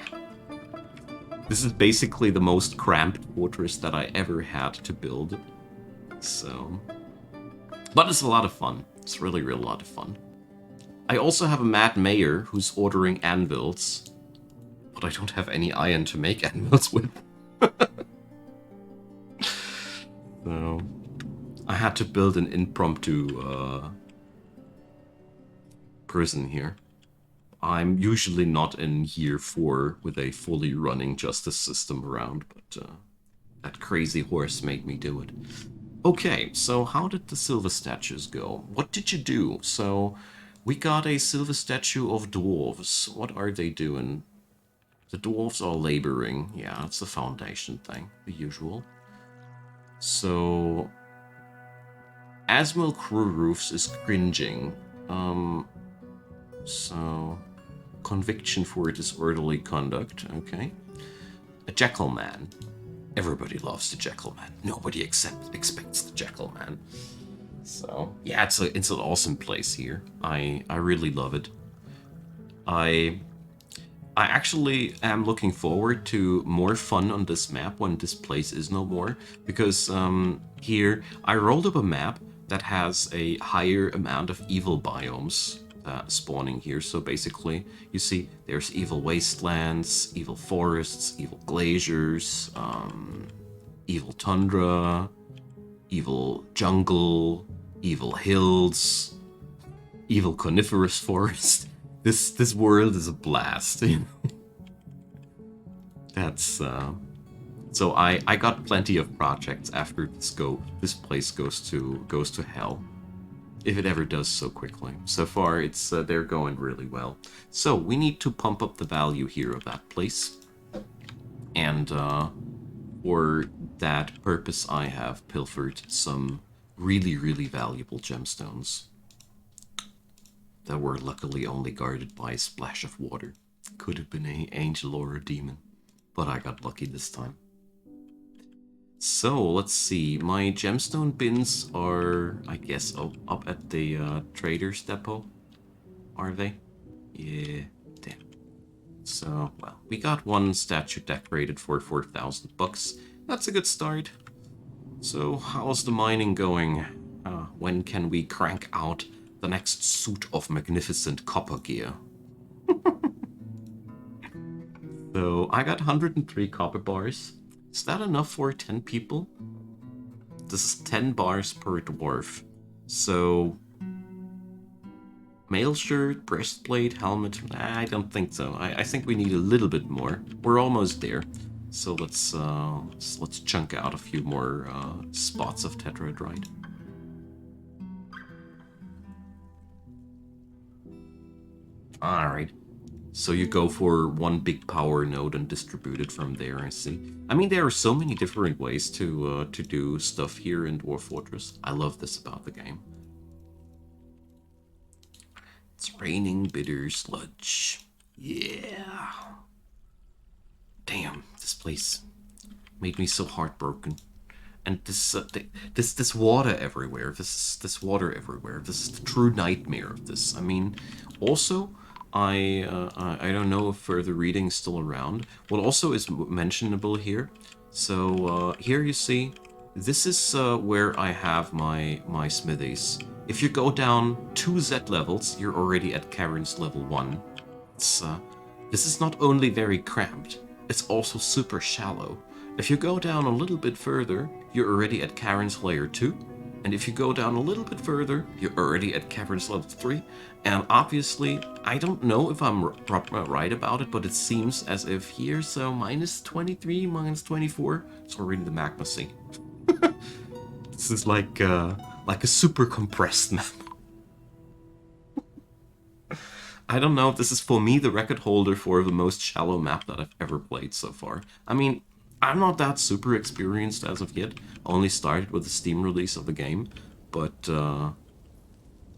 This is basically the most cramped fortress that I ever had to build. So, but it's a lot of fun. It's really, really a lot of fun. I also have a mad mayor who's ordering anvils, but I don't have any iron to make anvils with. So, I had to build an impromptu prison here. I'm usually not in year 4 with a fully running justice system around, but that crazy horse made me do it. Okay, so how did the silver statues go? What did you do? So we got a silver statue of dwarves. What are they doing? The dwarves are laboring. Yeah, it's the foundation thing, the usual. So Asmil Crew Roofs is cringing. So conviction for disorderly conduct. Okay. A Jekyll Man. Everybody loves the Jekyll Man. Nobody expects the Jekyll Man. So yeah, it's an awesome place here. I really love it. I actually am looking forward to more fun on this map when this place is no more, because here I rolled up a map that has a higher amount of evil biomes spawning here. So basically, you see there's evil wastelands, evil forests, evil glaciers, evil tundra, evil jungle, evil hills, evil coniferous forest. This world is a blast. That's so I got plenty of projects after this place goes to hell, if it ever does so quickly. So far it's they're going really well. So we need to pump up the value here of that place, and for that purpose I have pilfered some really, really valuable gemstones that were luckily only guarded by a splash of water. Could have been an angel or a demon, but I got lucky this time. So let's see, my gemstone bins are, I guess, up at the trader's depot. Are they? Yeah, damn. So, well, we got one statue decorated for 4,000 bucks. That's a good start. So, how's the mining going? When can we crank out the next suit of magnificent copper gear? So, I got 103 copper bars. Is that enough for 10 people? This is 10 bars per dwarf. So, mail shirt, breastplate, helmet. I don't think so. I think we need a little bit more. We're almost there. So let's chunk out a few more spots of tetrahedrite. All right. So you go for one big power node and distribute it from there, I see. I mean, there are so many different ways to do stuff here in Dwarf Fortress. I love this about the game. It's raining bitter sludge. Yeah. Damn, this place made me so heartbroken. And this water everywhere. This water everywhere. This is the true nightmare of this. I mean, also, I don't know if further reading is still around. What also is mentionable here. So here you see, this is where I have my smithies. If you go down 2Z levels, you're already at Karen's level 1. It's, this is not only very cramped, it's also super shallow. If you go down a little bit further, you're already at Karen's layer 2. And if you go down a little bit further, you're already at Karen's level 3. And obviously, I don't know if I'm right about it, but it seems as if here, so minus 23, minus 24, it's already the magma sea. This is like a super compressed map. I don't know if this is for me the record holder for the most shallow map that I've ever played so far. I mean, I'm not that super experienced as of yet. Only started with the Steam release of the game, but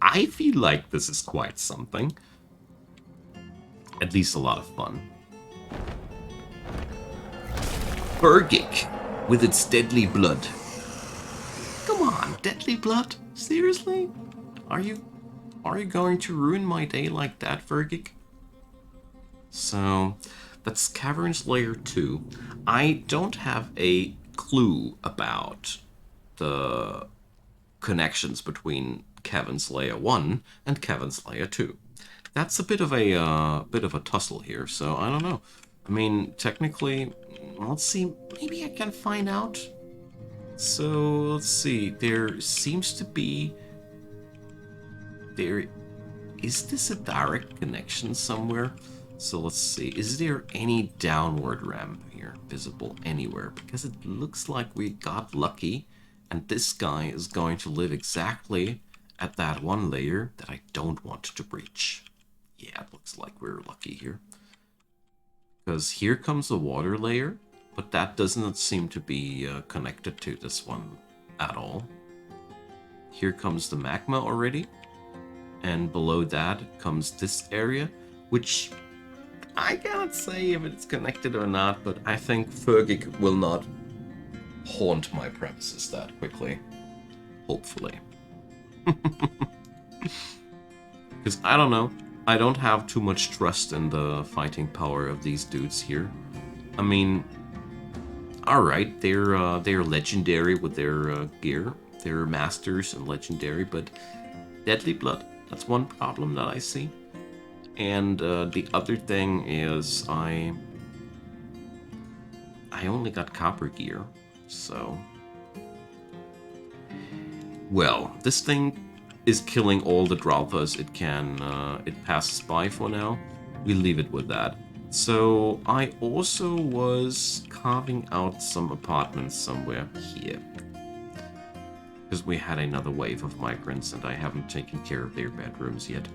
I feel like this is quite something. At least a lot of fun. Bergic with its deadly blood. Come on, deadly blood? Seriously? Are you going to ruin my day like that, Vergic? So, that's Caverns Layer 2. I don't have a clue about the connections between Caverns Layer 1 and Caverns Layer 2. That's a bit of a tussle here, so I don't know. I mean, technically, let's see, maybe I can find out. So, let's see, there seems to be... Is this a direct connection somewhere? So let's see, is there any downward ramp here visible anywhere? Because it looks like we got lucky, and this guy is going to live exactly at that one layer that I don't want to breach. Yeah, it looks like we're lucky here. Because here comes the water layer, but that doesn't seem to be connected to this one at all. Here comes the magma already. And below that comes this area, which I cannot say if it's connected or not, but I think Fergic will not haunt my premises that quickly. Hopefully. Because I don't know, I don't have too much trust in the fighting power of these dudes here. I mean, alright, they're legendary with their gear. They're masters and legendary, but Deadly Blood, that's one problem that I see. And the other thing is I only got copper gear, so... Well, this thing is killing all the Dralpas it can, it passes by for now. We'll leave it with that. So I also was carving out some apartments somewhere here. Because we had another wave of migrants and I haven't taken care of their bedrooms yet.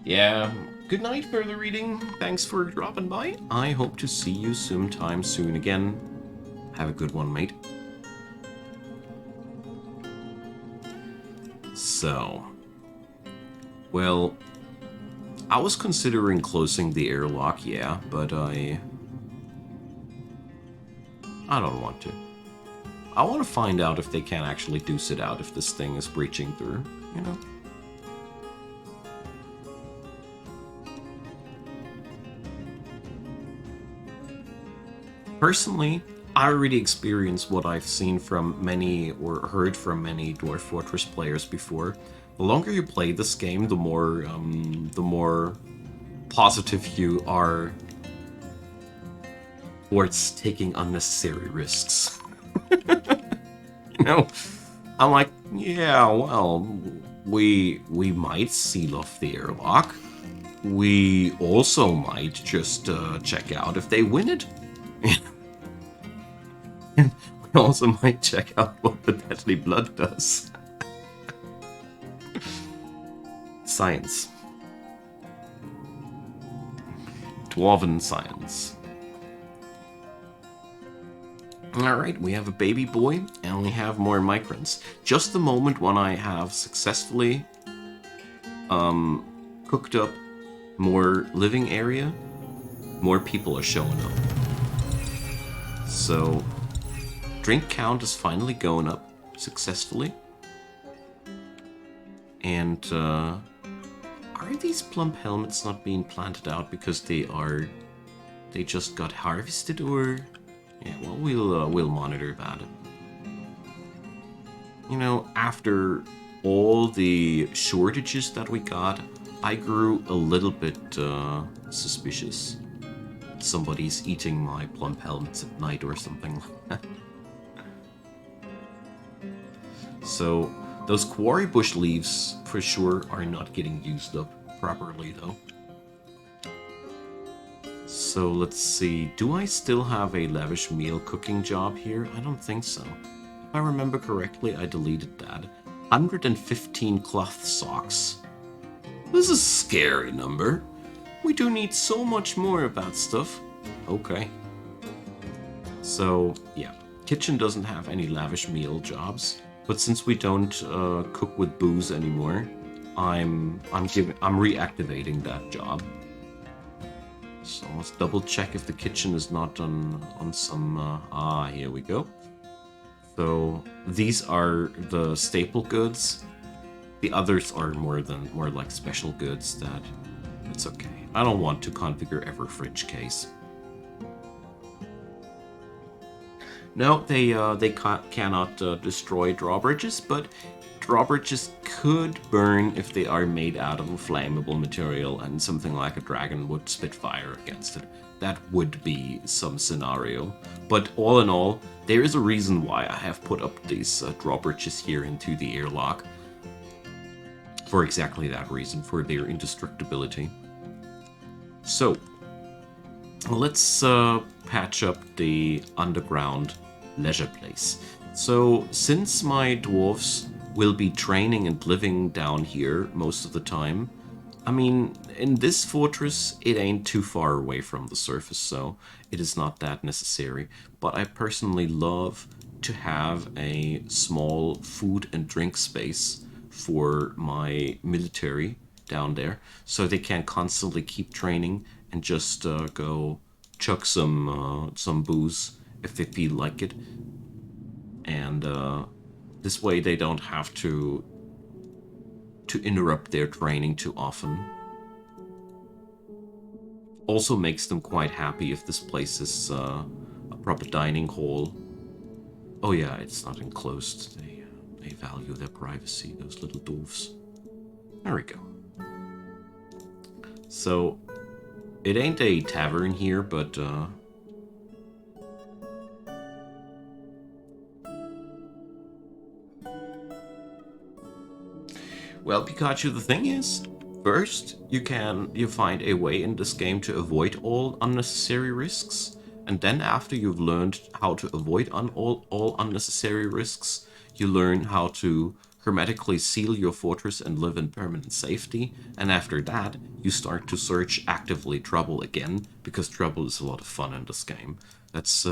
Yeah, good night for the reading. Thanks for dropping by. I hope to see you sometime soon again. Have a good one, mate. So, well, I was considering closing the airlock, yeah, but I don't want to. I want to find out if they can actually deuce it out if this thing is breaching through, you know? Personally, I already experienced what I've seen from many or heard from many Dwarf Fortress players before. The longer you play this game, the more positive you are towards taking unnecessary risks. You know, I'm like, yeah, well, we might seal off the airlock. We also might just check out if they win it. And we also might check out what the Deadly Blood does. Science. Dwarven science. Alright, we have a baby boy, and we have more migrants. Just the moment when I have successfully cooked up more living area, more people are showing up. So, drink count is finally going up successfully. And, are these plump helmets not being planted out because they just got harvested, or... Yeah, well, we'll monitor that. You know, after all the shortages that we got, I grew a little bit suspicious. Somebody's eating my plump helmets at night or something like that. So, those quarry bush leaves, for sure, are not getting used up properly, though. So, let's see. Do I still have a lavish meal cooking job here? I don't think so. If I remember correctly, I deleted that. 115 cloth socks. This is a scary number. We do need so much more of that stuff. Okay. So, yeah. Kitchen doesn't have any lavish meal jobs. But since we don't cook with booze anymore, I'm reactivating that job. So let's double check if the kitchen is not on some... here we go. So these are the staple goods. The others are more like special goods that it's okay. I don't want to configure every fridge case. No, they cannot destroy drawbridges, but drawbridges could burn if they are made out of a flammable material and something like a dragon would spit fire against it. That would be some scenario. But all in all, there is a reason why I have put up these drawbridges here into the airlock. For exactly that reason, for their indestructibility. So, let's patch up the underground leisure place. So, since my dwarves will be training and living down here most of the time, I mean, in this fortress, it ain't too far away from the surface, so it is not that necessary. But I personally love to have a small food and drink space for my military down there, so they can constantly keep training and just go chuck some booze if they feel like it. And this way they don't have to interrupt their training too often. Also makes them quite happy if this place is a proper dining hall. Oh yeah, it's not enclosed. They value their privacy, those little dwarfs. There we go. So, it ain't a tavern here, but well, Pikachu, the thing is, first you find a way in this game to avoid all unnecessary risks, and then after you've learned how to avoid all unnecessary risks, you learn how to hermetically seal your fortress and live in permanent safety, and after that, you start to search actively trouble again, because trouble is a lot of fun in this game. That's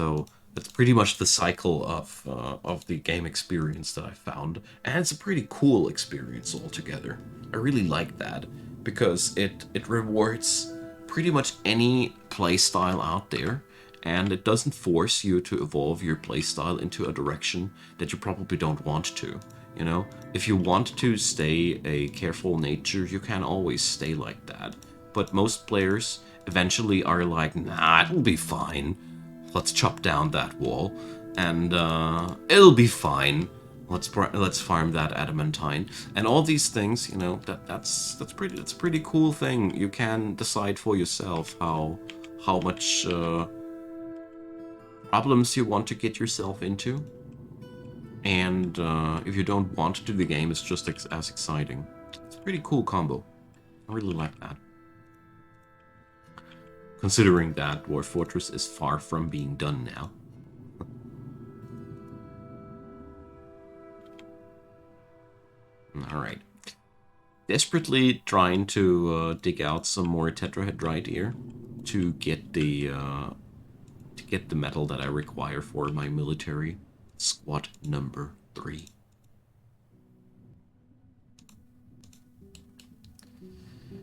pretty much the cycle of the game experience that I found, and it's a pretty cool experience altogether. I really like that because it rewards pretty much any playstyle out there, and it doesn't force you to evolve your playstyle into a direction that you probably don't want to. You know, if you want to stay a careful nature, you can always stay like that. But most players eventually are like, nah, it'll be fine. Let's chop down that wall, and it'll be fine. Let's farm that adamantine, and all these things. You know, that's a pretty cool thing. You can decide for yourself how much problems you want to get yourself into, and if you don't want to, the game is just as exciting. It's a pretty cool combo. I really like that. Considering that Dwarf Fortress is far from being done now. Alright. Desperately trying to dig out some more tetrahedrite here to get the metal that I require for my military. Squad number 3.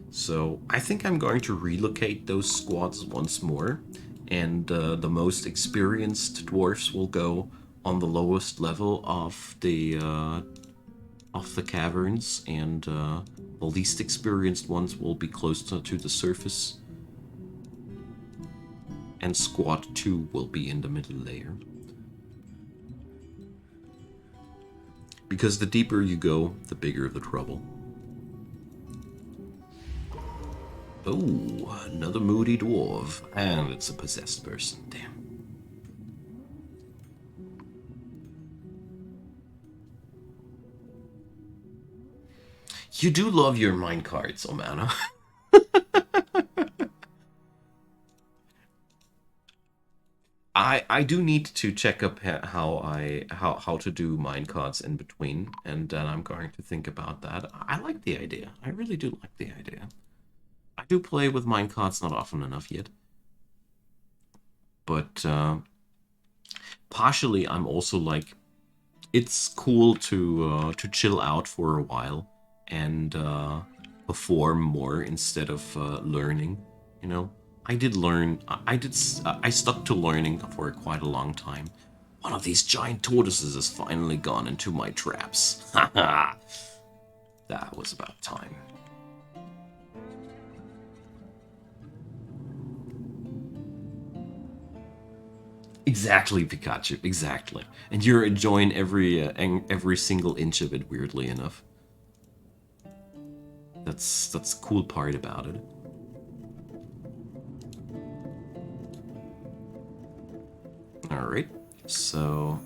So I think I'm going to relocate those squads once more, and the most experienced dwarfs will go on the lowest level of the caverns, and the least experienced ones will be close to the surface, and Squad 2 will be in the middle layer. Because the deeper you go, the bigger the trouble. Oh, another moody dwarf. And it's a possessed person, damn. You do love your minecarts, Omana. I do need to check up how to do minecarts in between, and then I'm going to think about that. I like the idea. I really do like the idea. I do play with minecarts, not often enough yet. But partially, I'm also like, it's cool to chill out for a while and perform more instead of learning. You know, I did learn. I stuck to learning for quite a long time. One of these giant tortoises has finally gone into my traps. Haha. That was about time. Exactly, Pikachu. Exactly, and you're enjoying every single inch of it. Weirdly enough, that's the cool part about it. All right, so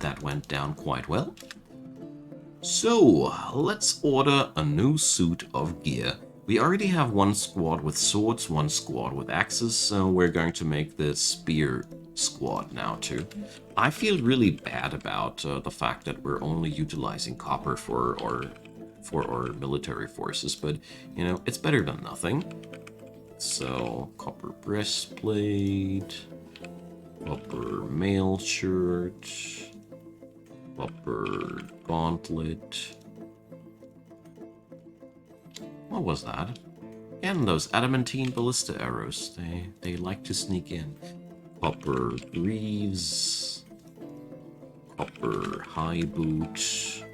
that went down quite well. So let's order a new suit of gear. We already have one squad with swords, one squad with axes, so we're going to make the spear squad now too. I feel really bad about the fact that we're only utilizing copper for our military forces, but you know, it's better than nothing. So copper breastplate, copper mail shirt, copper gauntlet. What was that? Again, those adamantine ballista arrows. They like to sneak in. Copper greaves, copper high boot,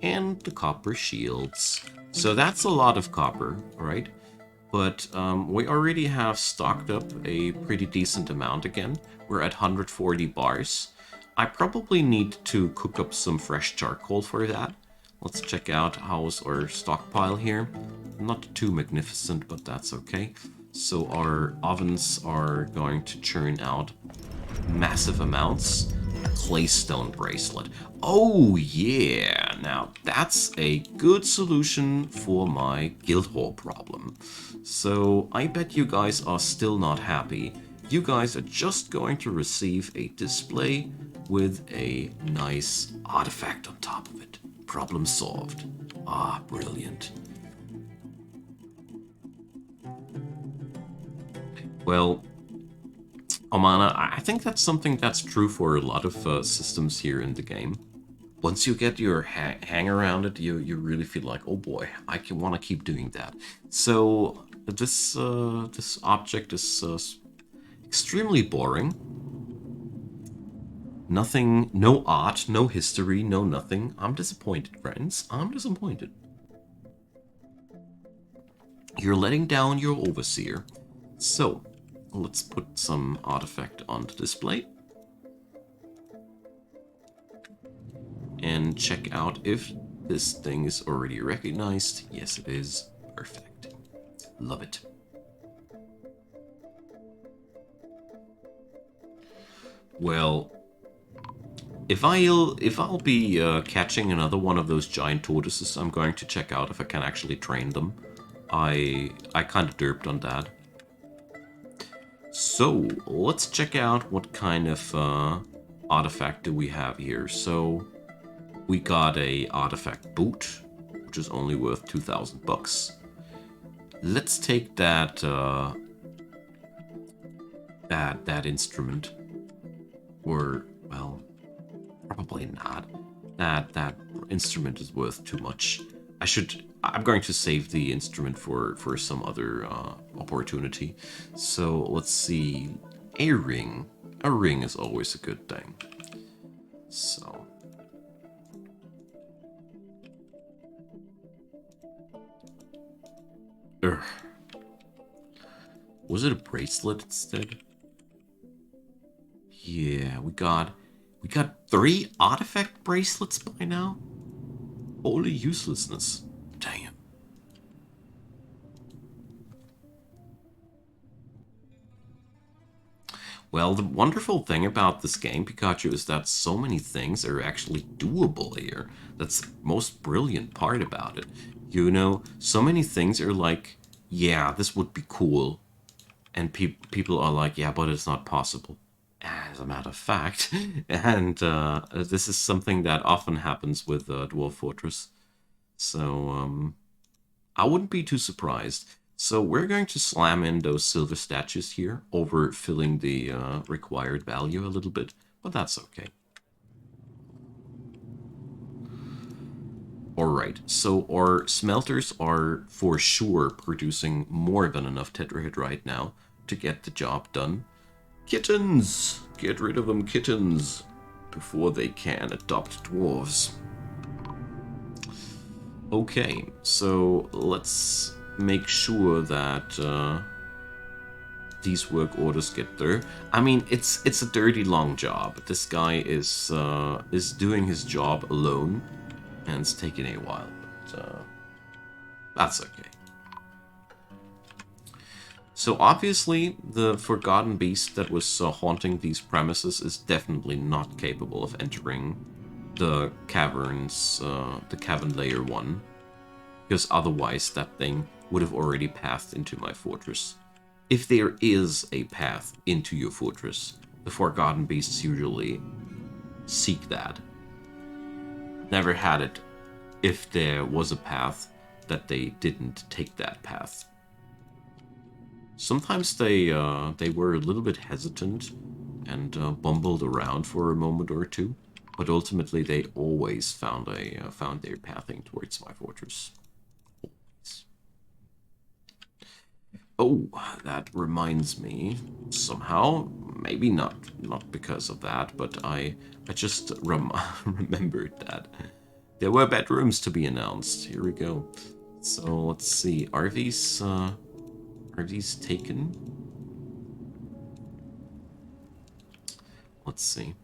and the copper shields. So that's a lot of copper, right? But we already have stocked up a pretty decent amount again. We're at 140 bars. I probably need to cook up some fresh charcoal for that. Let's check out how's our stockpile here. Not too magnificent, but that's okay. So our ovens are going to churn out massive amounts. Claystone bracelet. Oh yeah, now that's a good solution for my guild hall problem. So I bet you guys are still not happy. You guys are just going to receive a display with a nice artifact on top of it. Problem solved. Ah, brilliant. Well, Omana, I think that's something that's true for a lot of systems here in the game. Once you get your hang around it, you really feel like, oh boy, I can want to keep doing that. So this object is extremely boring. Nothing, no art, no history, no nothing. I'm disappointed, friends. I'm disappointed. You're letting down your overseer. So, let's put some artifact on the display. And check out if this thing is already recognized. Yes, it is. Perfect. Love it. Well, if I'll be catching another one of those giant tortoises, I'm going to check out if I can actually train them. I kind of derped on that. So let's check out what kind of artifact do we have here. So we got a artifact boot, which is only worth 2,000 bucks. Let's take that that instrument, or well, probably not. That instrument is worth too much. I'm going to save the instrument for some other opportunity. So let's see. A ring. A ring is always a good thing. So. Ugh. Was it a bracelet instead? Yeah, we got 3 artifact bracelets by now. Holy uselessness. Damn. Well, the wonderful thing about this game, Pikachu, is that so many things are actually doable here. That's the most brilliant part about it. You know, so many things are like, yeah, this would be cool. And people are like, yeah, but it's not possible. As a matter of fact. And this is something that often happens with Dwarf Fortress. So, I wouldn't be too surprised. So we're going to slam in those silver statues here, overfilling the required value a little bit, but that's okay. Alright, so our smelters are for sure producing more than enough tetrahyd right now to get the job done. Kittens! Get rid of them, kittens! Before they can adopt dwarves. Okay, so let's make sure that these work orders get there. I mean, it's a dirty long job. This guy is doing his job alone, and it's taking a while, but that's okay. So obviously, the forgotten beast that was haunting these premises is definitely not capable of entering the caverns, the cavern layer 1. Because otherwise that thing would have already passed into my fortress. If there is a path into your fortress, the Forgotten Beasts usually seek that. Never had it if there was a path that they didn't take that path. Sometimes they were a little bit hesitant and bumbled around for a moment or two, but ultimately they always found their pathing towards my fortress. Oh, that reminds me, somehow, maybe not because of that, but I just remembered that there were bedrooms to be announced. Here we go. So let's see, are these taken? Let's see.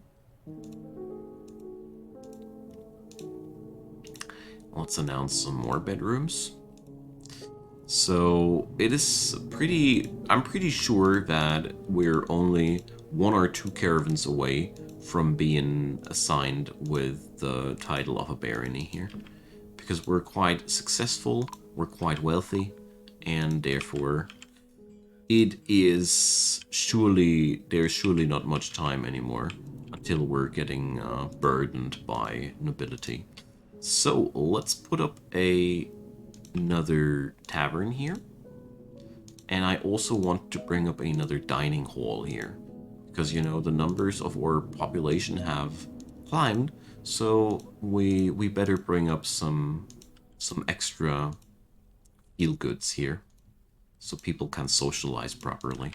Let's announce some more bedrooms. So it is I'm pretty sure that we're only 1 or 2 caravans away from being assigned with the title of a barony here. Because we're quite successful, we're quite wealthy, and therefore there's surely not much time anymore until we're getting burdened by nobility. So let's put up another tavern here. And I also want to bring up another dining hall here. Because, you know, the numbers of our population have climbed. So we better bring up some extra feel goods here. So people can socialize properly.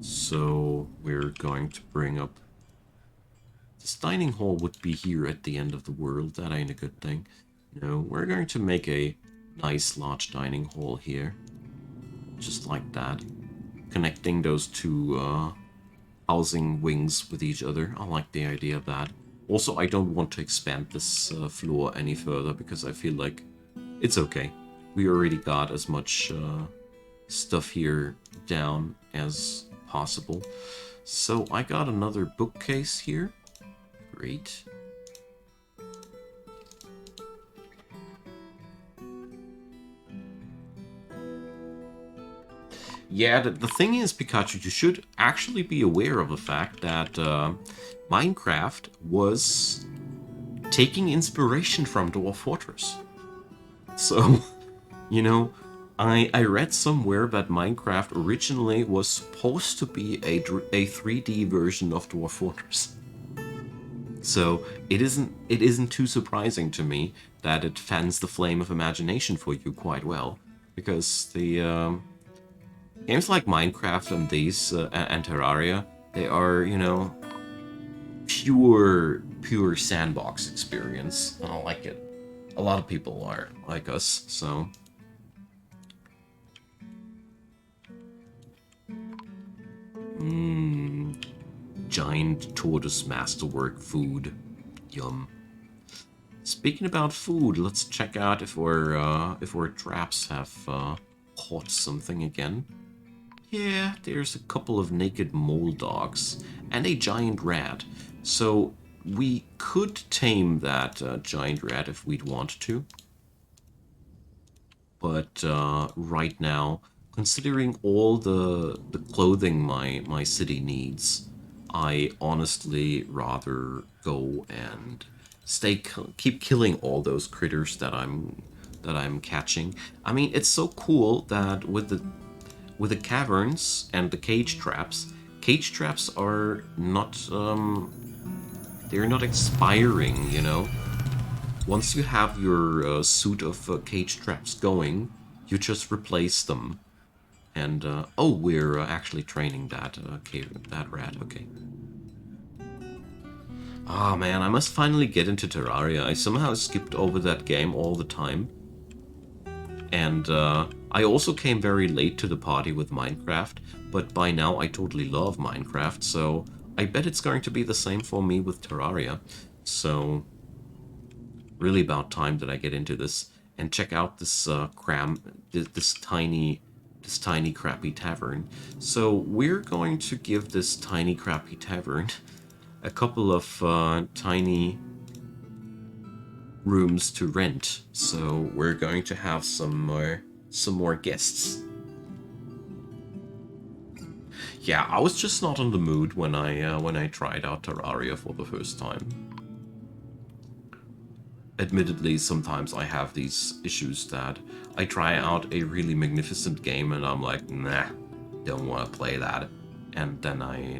So we're going to bring up... This dining hall would be here at the end of the world. That ain't a good thing. No, we're going to make a nice large dining hall here. Just like that. Connecting those two housing wings with each other. I like the idea of that. Also, I don't want to expand this floor any further because I feel like it's okay. We already got as much stuff here down as possible. So I got another bookcase here. Great. Yeah, the thing is, Pikachu, you should actually be aware of the fact that Minecraft was taking inspiration from Dwarf Fortress. So, you know, I read somewhere that Minecraft originally was supposed to be a 3D version of Dwarf Fortress. So it isn't too surprising to me that it fans the flame of imagination for you quite well, because the games like Minecraft and these and Terraria, they are, pure sandbox experience. And I like it. A lot of people are like us, so giant tortoise masterwork food. Yum. Speaking about food, let's check out if our traps have caught something again. Yeah, there's a couple of naked mole dogs and a giant rat. So we could tame that giant rat if we'd want to. But right now, considering all the clothing my city needs, I honestly rather go and keep killing all those critters that I'm catching. I mean, it's so cool that with the caverns and the cage traps are not they're not expiring, Once you have your suit of cage traps going, you just replace them. And oh, we're actually training that rat. Okay. Ah, man, I must finally get into Terraria. I somehow skipped over that game all the time. And I also came very late to the party with Minecraft, but by now I totally love Minecraft, so I bet it's going to be the same for me with Terraria. So really about time that I get into this and check out this tiny crappy tavern. So we're going to give this tiny crappy tavern a couple of tiny rooms to rent. So we're going to have some more guests. Yeah, I was just not in the mood when I tried out Terraria for the first time. Admittedly, sometimes I have these issues that I try out a really magnificent game and I'm like, nah, don't want to play that, and then I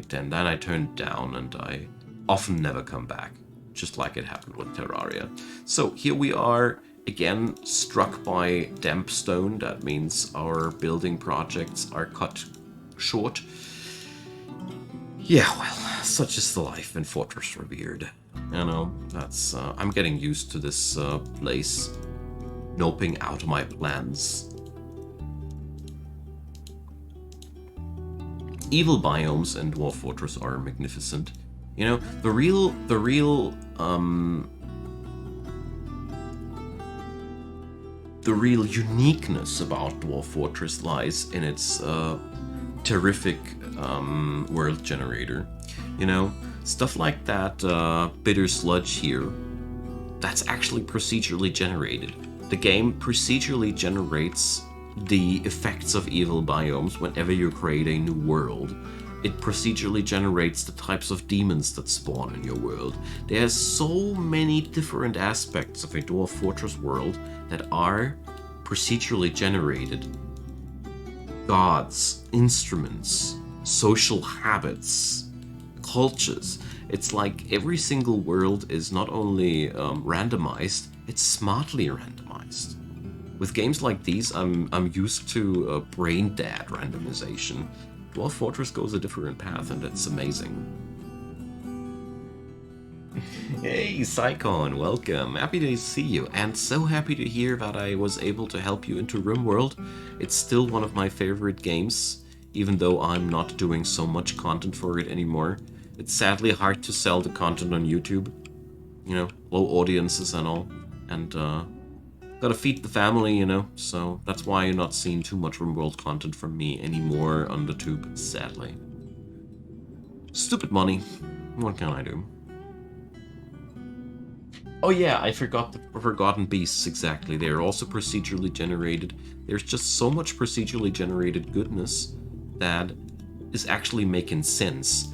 turn it down and I often never come back, just like it happened with Terraria. So here we are again, struck by damp stone. That means our building projects are cut short. Yeah, well, such is the life in Fortress Revered. That's I'm getting used to this place noping out my plans. Evil biomes in Dwarf Fortress are magnificent. The real uniqueness about Dwarf Fortress lies in its terrific world generator. Stuff like that bitter sludge here, that's actually procedurally generated. The game procedurally generates the effects of evil biomes whenever you create a new world. It procedurally generates the types of demons that spawn in your world. There's so many different aspects of a Dwarf Fortress world that are procedurally generated. Gods, instruments, social habits, cultures. It's like every single world is not only randomized, it's smartly randomized. With games like these, I'm used to brain dead randomization. Dwarf Fortress goes a different path, and it's amazing. Hey, Psychon, welcome. Happy to see you, and so happy to hear that I was able to help you into RimWorld. It's still one of my favorite games, even though I'm not doing so much content for it anymore. It's sadly hard to sell the content on YouTube. Low audiences and all. And, gotta feed the family, so that's why you're not seeing too much RimWorld content from me anymore on the tube, sadly. Stupid money. What can I do? Oh yeah, I forgot the Forgotten Beasts, exactly. They're also procedurally generated. There's just so much procedurally generated goodness that is actually making sense.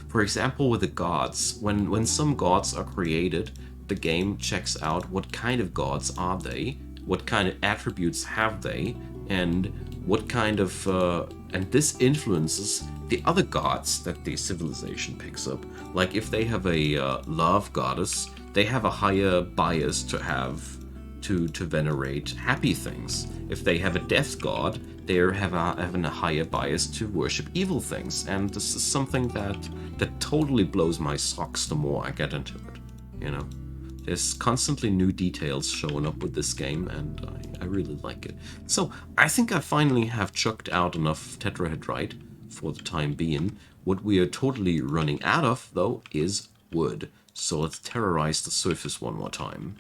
For example, with the gods, when some gods are created, the game checks out what kind of gods are they, what kind of attributes have they, and what kind of And this influences the other gods that the civilization picks up. Like if they have a love goddess, they have a higher bias to have to venerate happy things. If they have a death god, having a higher bias to worship evil things. And this is something that totally blows my socks the more I get into it. You know, there's constantly new details showing up with this game, and I really like it. So I think I finally have chucked out enough tetrahedrite for the time being. What we are totally running out of, though, is wood. So let's terrorize the surface one more time.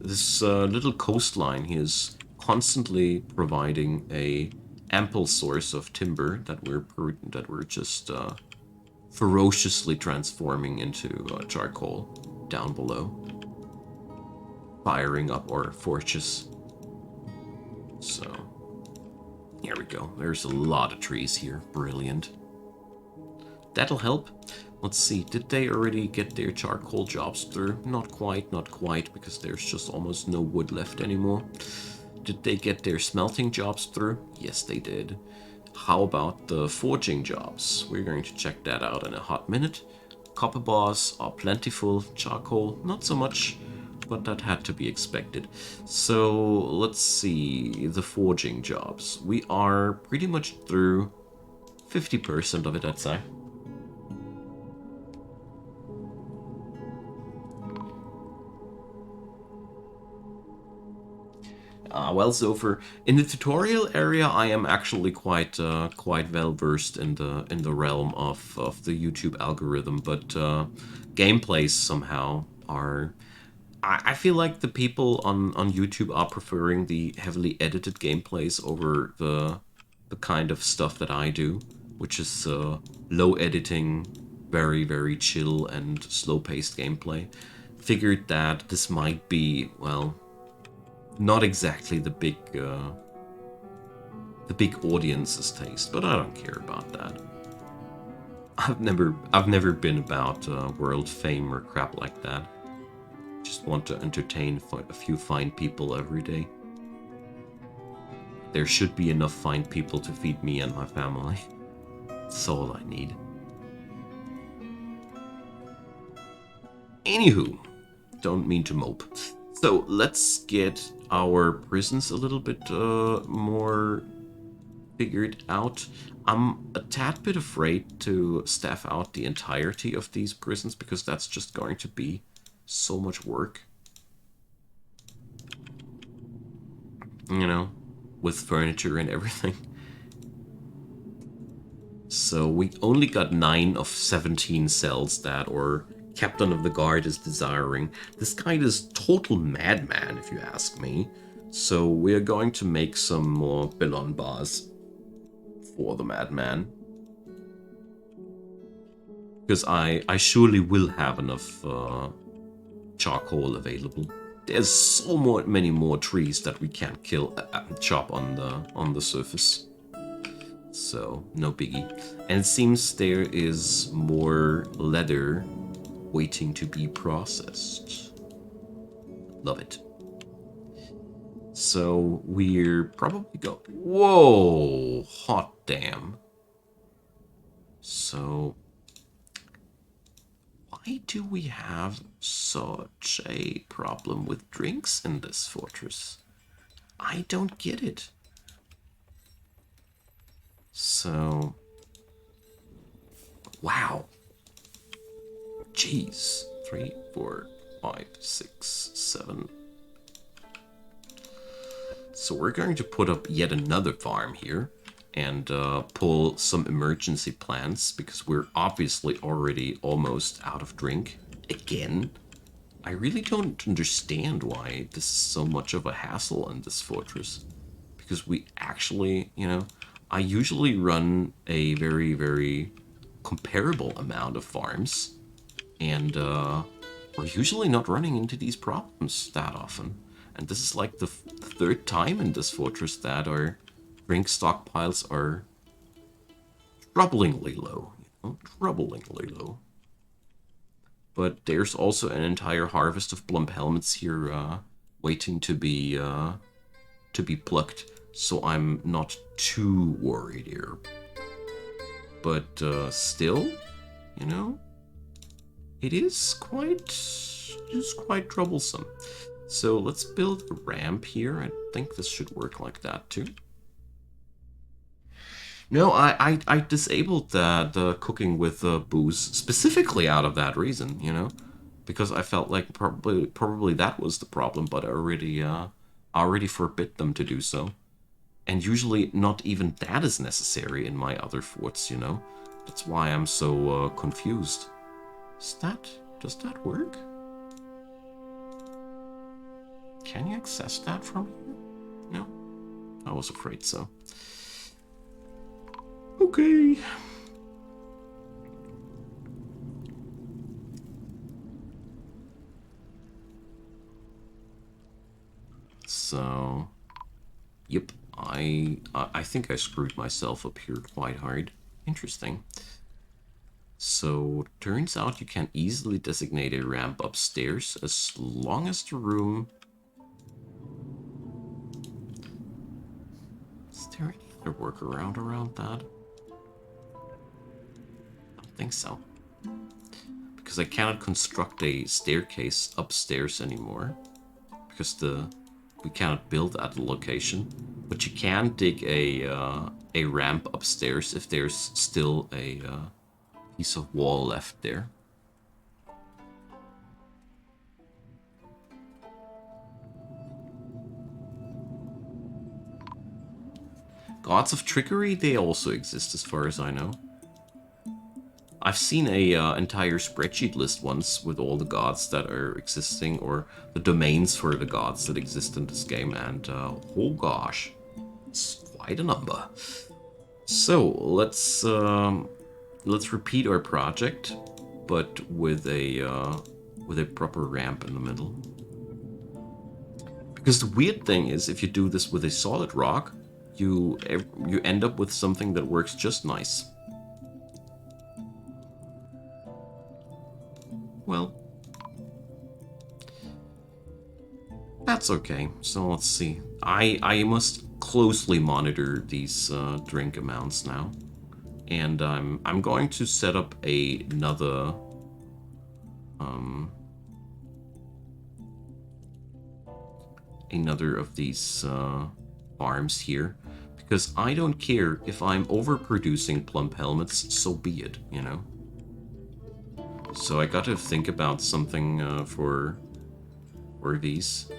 This little coastline here is constantly providing a ample source of timber that we're just ferociously transforming into charcoal down below, firing up our fortress. So here we go. There's a lot of trees here. Brilliant. That'll help. Let's see, did they already get their charcoal jobs through? Not quite, not quite, because there's just almost no wood left anymore. Did they get their smelting jobs through? Yes, they did. How about the forging jobs? We're going to check that out in a hot minute. Copper bars are plentiful, charcoal not so much, but that had to be expected. So let's see, the forging jobs. We are pretty much through 50% of it, I'd say. Well, so in the tutorial area, I am actually quite well versed in the realm of the YouTube algorithm, but gameplays somehow are. I feel like the people on YouTube are preferring the heavily edited gameplays over the kind of stuff that I do, which is low editing, very chill and slow paced gameplay. Figured that this might be, well, not exactly the big audience's taste, but I don't care about that. I've never been about world fame or crap like that. Just want to entertain a few fine people every day. There should be enough fine people to feed me and my family. That's all I need. Anywho, don't mean to mope. So let's get our prisons a little bit more figured out. I'm a tad bit afraid to staff out the entirety of these prisons because that's just going to be so much work. You know, with furniture and everything. So we only got 9 of 17 cells that our Captain of the Guard is desiring. This guy is total madman, if you ask me. So we're going to make some more Bellon bars for the madman. Because I surely will have enough charcoal available. There's so many more trees that we can't chop on the surface. So no biggie. And it seems there is more leather waiting to be processed. Love it. So we're probably going. Whoa, hot damn. So why do we have such a problem with drinks in this fortress? I don't get it. So, wow. Jeez. 3, 4, 5, 6, 7. So we're going to put up yet another farm here and pull some emergency plans because we're obviously already almost out of drink again. I really don't understand why this is so much of a hassle in this fortress. Because we actually, I usually run a very comparable amount of farms. And we're usually not running into these problems that often. And this is like the third time in this fortress that our drink stockpiles are troublingly low. Troublingly low. But there's also an entire harvest of plump helmets here waiting to be plucked. so I'm not too worried here. But still, you know, it is quite troublesome. So let's build a ramp here. I think this should work like that too. No, I disabled the cooking with booze specifically out of that reason, you know, because I felt like probably that was the problem, but I already forbid them to do so. And usually not even that is necessary in my other forts, you know. That's why I'm so confused. Does that work? Can you access that from here? No? I was afraid so. Okay. So, yep, I think I screwed myself up here quite hard. Interesting. So, turns out you can easily designate a ramp upstairs as long as the room... Is there any other workaround around that? I don't think so. Because I cannot construct a staircase upstairs anymore. Because we cannot build at the location. But you can dig a ramp upstairs if there's still a piece of wall left there. Gods of Trickery, they also exist as far as I know. I've seen a entire spreadsheet list once with all the gods that are existing, or the domains for the gods that exist in this game, and oh gosh, it's quite a number. So let's repeat our project, but with a proper ramp in the middle. Because the weird thing is, if you do this with a solid rock, you end up with something that works just nice. Well, that's okay. So let's see. I must closely monitor these drink amounts now, and I'm going to set up another of these farms here, because I don't care if I'm overproducing plump helmets. So be it, you know. So I gotta think about something for these.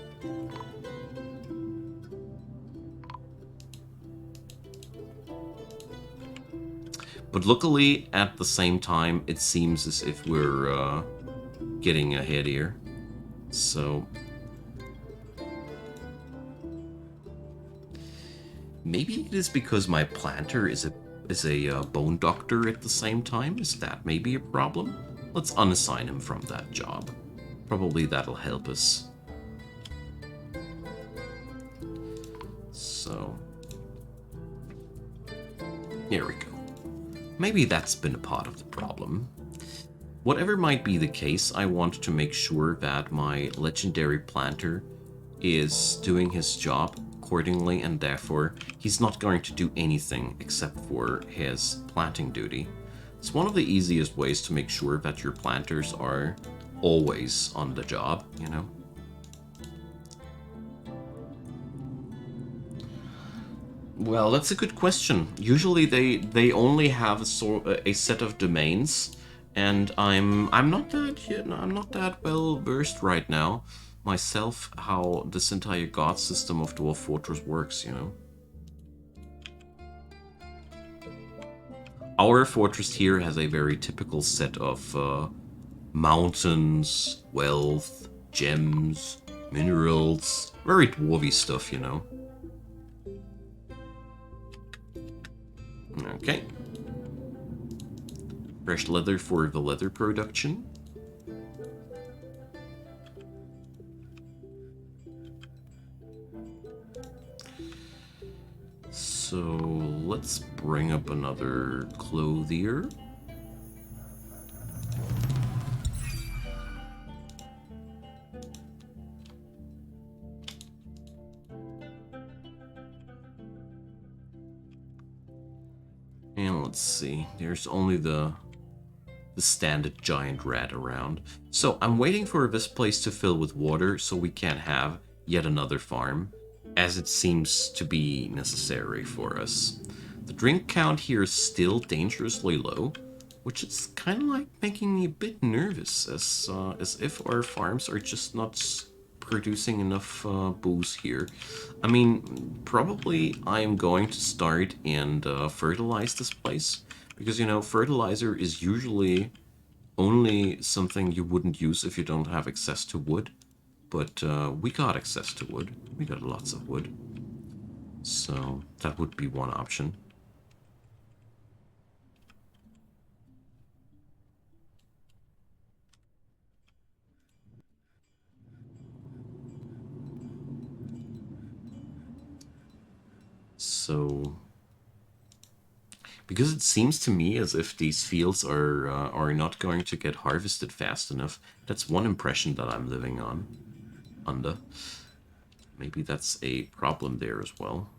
But luckily, at the same time, it seems as if we're getting ahead here. So maybe it is because my planter is a bone doctor at the same time. Is that maybe a problem? Let's unassign him from that job. Probably that'll help us. So, here we go. Maybe that's been a part of the problem. Whatever might be the case, I want to make sure that my legendary planter is doing his job accordingly, and therefore he's not going to do anything except for his planting duty. It's one of the easiest ways to make sure that your planters are always on the job, you know? Well, that's a good question. Usually they only have a set of domains, and I'm not that well versed right now myself how this entire god system of Dwarf Fortress works, you know. Our fortress here has a very typical set of mountains, wealth, gems, minerals, very dwarvy stuff, you know. Okay. Fresh leather for the leather production. So let's bring up another clothier. let's see. There's only the standard giant rat around. So I'm waiting for this place to fill with water so we can have yet another farm, as it seems to be necessary for us. The drink count here is still dangerously low, which is kind of like making me a bit nervous, as if our farms are just not producing enough booze here. I mean, probably I am going to start and fertilize this place, because, you know, fertilizer is usually only something you wouldn't use if you don't have access to wood. But we got access to wood. We got lots of wood. So that would be one option. So, because it seems to me as if these fields are not going to get harvested fast enough. That's one impression that I'm living on under. Maybe that's a problem there as well.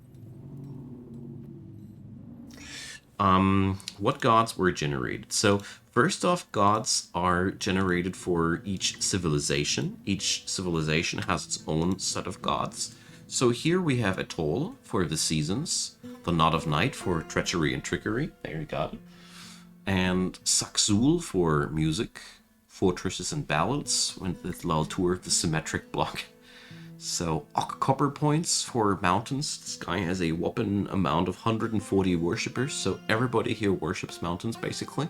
What gods were generated? So first off, gods are generated for each civilization. Each civilization has its own set of gods. So here we have Atoll for the seasons, the Knot of Night for treachery and trickery. There you got it. And Saxul for music, fortresses and ballads, with the little tour of the symmetric block. So, copper points for mountains. This guy has a whopping amount of 140 worshippers, so everybody here worships mountains, basically.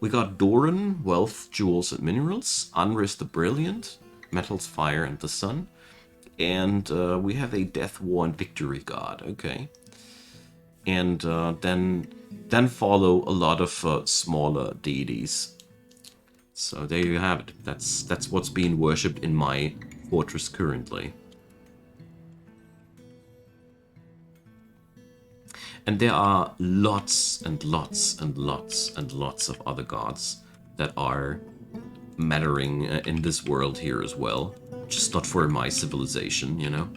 We got Doran, wealth, jewels, and minerals. Anris the Brilliant, metals, fire, and the sun. And we have a death, war, and victory god, okay. And then follow a lot of smaller deities. So there you have it. That's what's being worshipped in my fortress currently. And there are lots and lots and lots and lots of other gods that are mattering in this world here as well. Just not for my civilization, you know?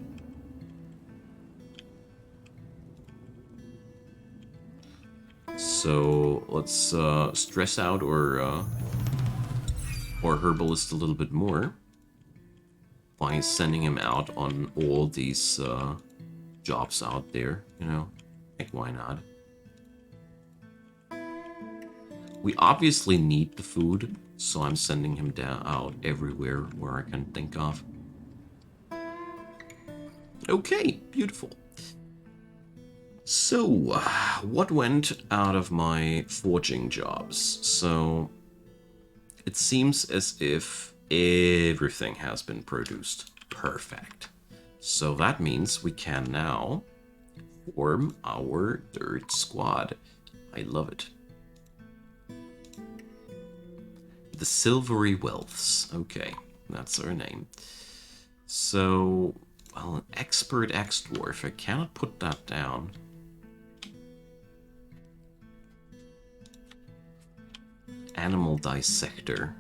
So let's stress out our herbalist a little bit more by sending him out on all these jobs out there, you know? Like, why not? We obviously need the food, so I'm sending him out everywhere where I can think of. Okay, beautiful. So, what went out of my forging jobs? So, it seems as if everything has been produced. Perfect. So that means we can now form our third squad. I love it. The Silvery Wealths. Okay, that's our name. So, well, an expert ex-dwarf. I cannot put that down. Animal dissector.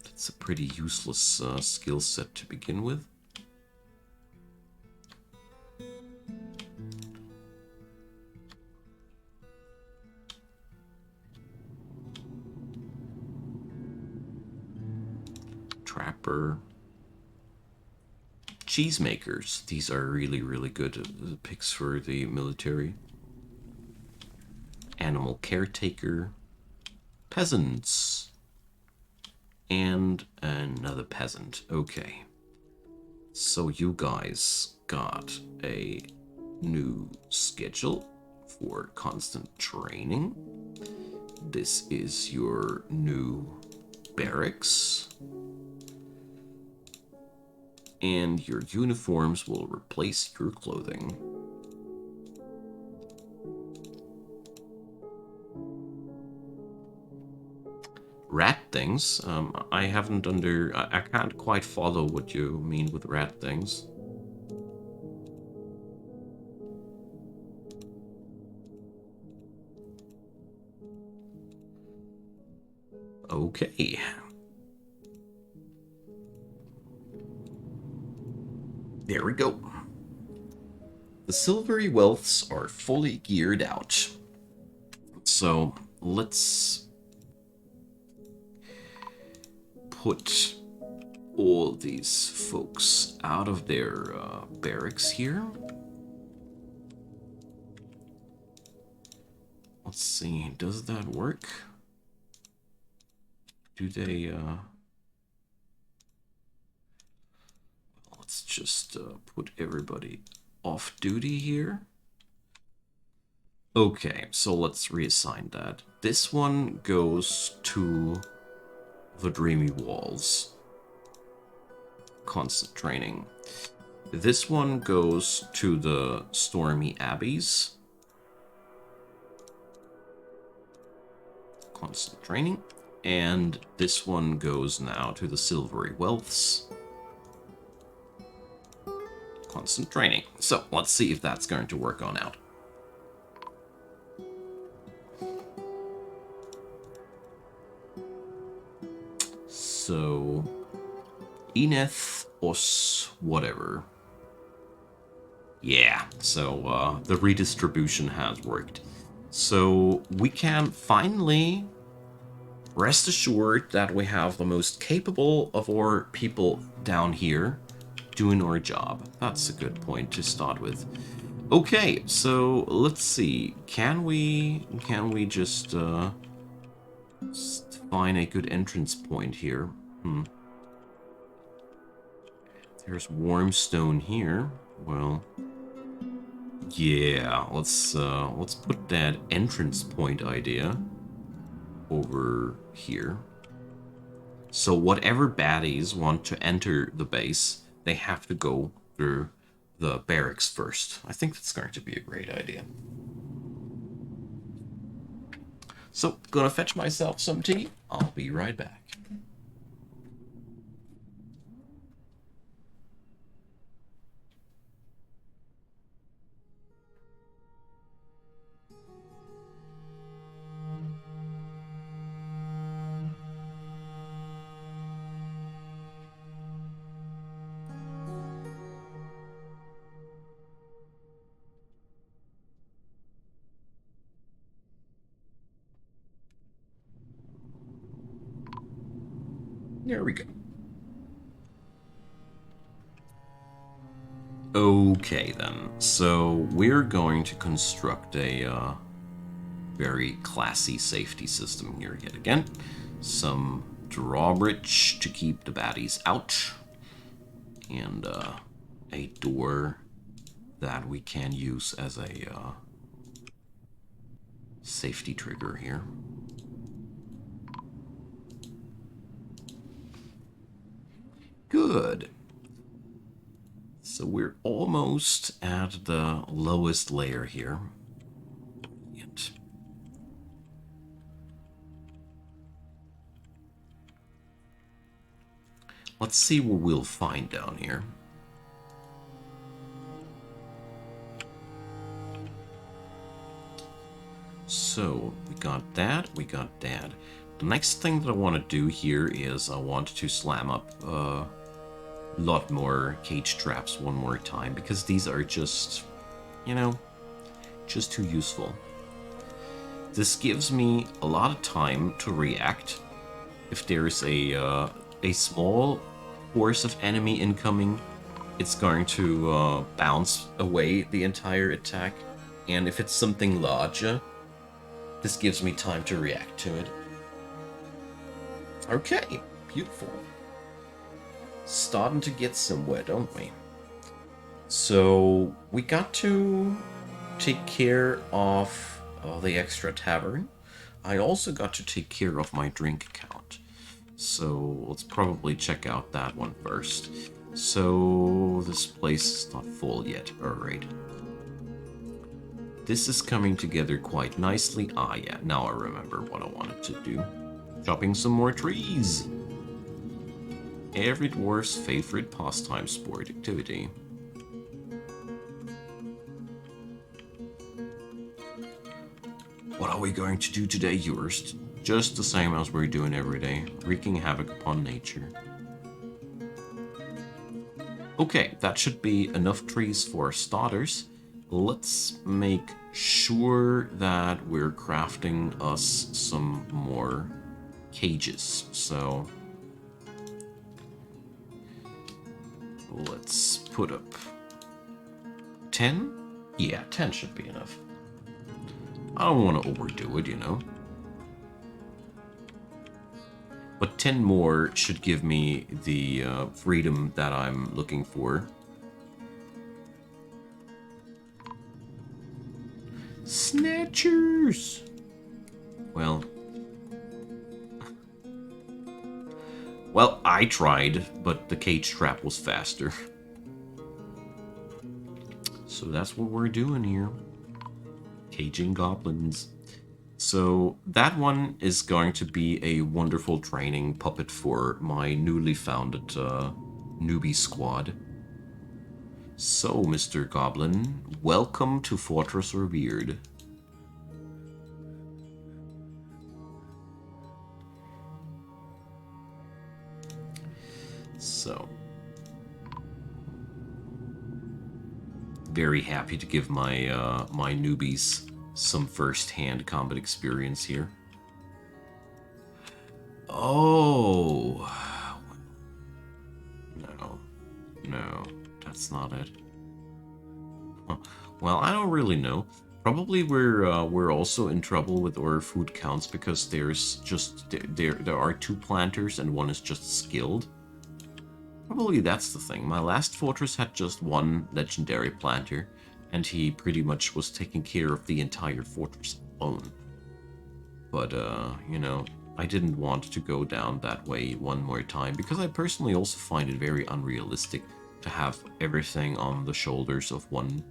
That's a pretty useless skill set to begin with. Trapper. Cheesemakers. These are really, really good picks for the military. Animal caretaker. Peasants. And another peasant. Okay. So you guys got a new schedule for constant training. This is your new barracks. And your uniforms will replace your clothing. Rat things? I haven't I can't quite follow what you mean with rat things. Okay. There we go. The Silvery Wealths are fully geared out. so let's put all these folks out of their barracks here. Let's see, does that work? Do they, let's just put everybody off duty here. Okay, so let's reassign that. This one goes to the Dreamy Walls. Constant training. This one goes to the Stormy Abbeys. Constant training. And this one goes now to the Silvery Wealths. Constant training. So, let's see if that's going to work on out. So, Eneth Os whatever. Yeah, so the redistribution has worked. So we can finally rest assured that we have the most capable of our people down here doing our job. That's a good point to start with. Okay, so let's see. Can we just find a good entrance point here? There's Warmstone here. Well, yeah, let's put that entrance point idea over here. So whatever baddies want to enter the base, they have to go through the barracks first. I think that's going to be a great idea. So, gonna fetch myself some tea. I'll be right back. There we go. Okay then, so we're going to construct a very classy safety system here yet again. Some drawbridge to keep the baddies out, and a door that we can use as a safety trigger here. Good. So we're almost at the lowest layer here. And let's see what we'll find down here. So we got that, we got that. The next thing that I want to do here is I want to slam up a lot more cage traps one more time, because these are just, you know, just too useful. This gives me a lot of time to react if there's a small force of enemy incoming. It's going to bounce away the entire attack, and if it's something larger, this gives me time to react to it. Okay, beautiful. Starting to get somewhere, don't we? So we got to take care of the extra tavern. I also got to take care of my drink account. So let's probably check out that one first. So this place is not full yet. Alright. This is coming together quite nicely. Ah yeah, now I remember what I wanted to do. Chopping some more trees. Every dwarf's favorite pastime sport activity. What are we going to do today, Eurst? Just the same as we're doing every day, wreaking havoc upon nature. Okay, that should be enough trees for starters. Let's make sure that we're crafting us some more cages. So let's put up 10? Yeah, 10 should be enough. I don't want to overdo it, you know. But 10 more should give me the freedom that I'm looking for. Snatchers! Well, I tried, but the cage trap was faster. So that's what we're doing here. Caging goblins. So that one is going to be a wonderful training puppet for my newly founded newbie squad. So, Mr. Goblin, welcome to Fortress Revered. So, very happy to give my my newbies some first-hand combat experience here. Oh, no, that's not it. Huh. Well, I don't really know. Probably we're also in trouble with our food counts because there's just there are 2 planters and one is just skilled. Probably that's the thing. My last fortress had just 1 legendary planter, and he pretty much was taking care of the entire fortress alone. But, you know, I didn't want to go down that way one more time, because I personally also find it very unrealistic to have everything on the shoulders of one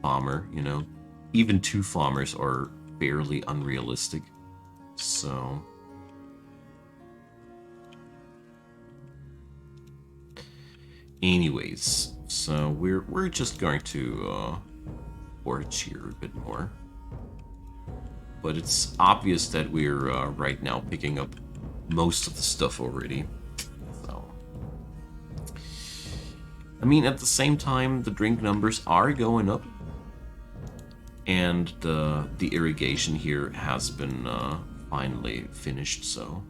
farmer, you know? Even 2 farmers are fairly unrealistic. So... anyways, so we're just going to forge here a bit more. But it's obvious that we're right now picking up most of the stuff already. So, I mean, at the same time, the drink numbers are going up, and the irrigation here has been finally finished. So.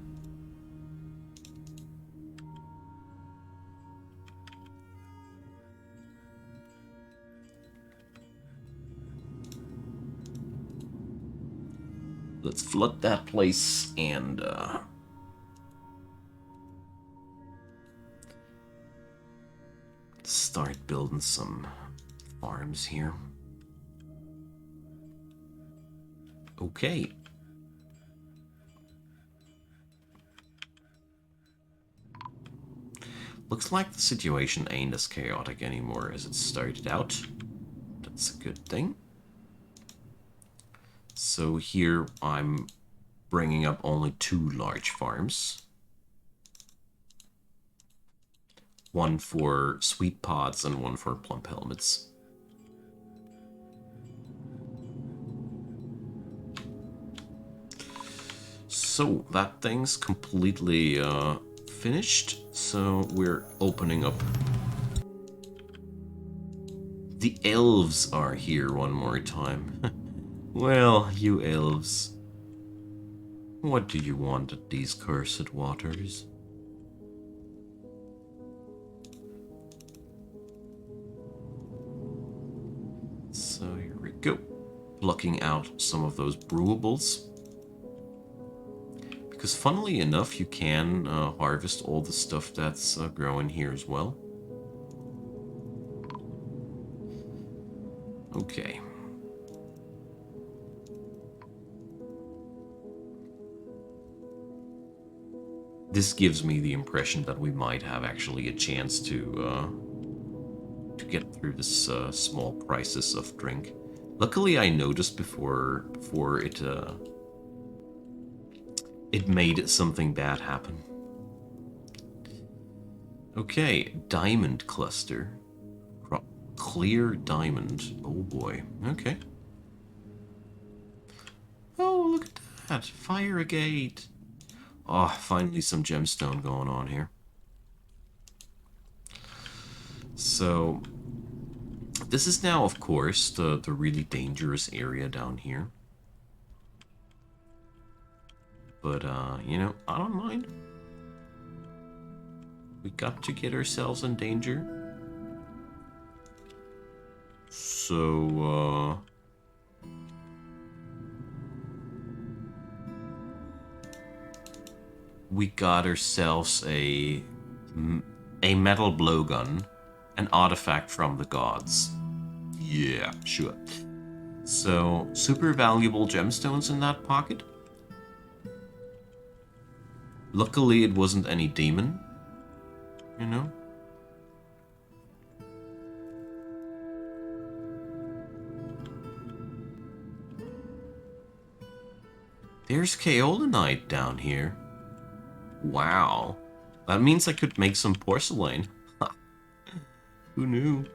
Let's flood that place and start building some farms here. Okay. Looks like the situation ain't as chaotic anymore as it started out. That's a good thing. So here I'm bringing up only 2 large farms. One for sweet pods and one for plump helmets. So that thing's completely finished. So we're opening up. The elves are here one more time. Well, you elves. What do you want at these cursed waters? So here we go. Plucking out some of those brewables. Because funnily enough, you can harvest all the stuff that's growing here as well. Okay. This gives me the impression that we might have actually a chance to get through this small crisis of drink. Luckily, I noticed before it made something bad happen. Okay, diamond cluster. Clear diamond. Oh boy. Okay. Oh, look at that. Fire a gate. Oh, finally some gemstone going on here. So, this is now, of course, the really dangerous area down here. But, you know, I don't mind. We got to get ourselves in danger. So, we got ourselves a metal blowgun, an artifact from the gods. Yeah, sure. So, super valuable gemstones in that pocket. Luckily, it wasn't any demon, you know? There's kaolinite down here. Wow. That means I could make some porcelain. Who knew?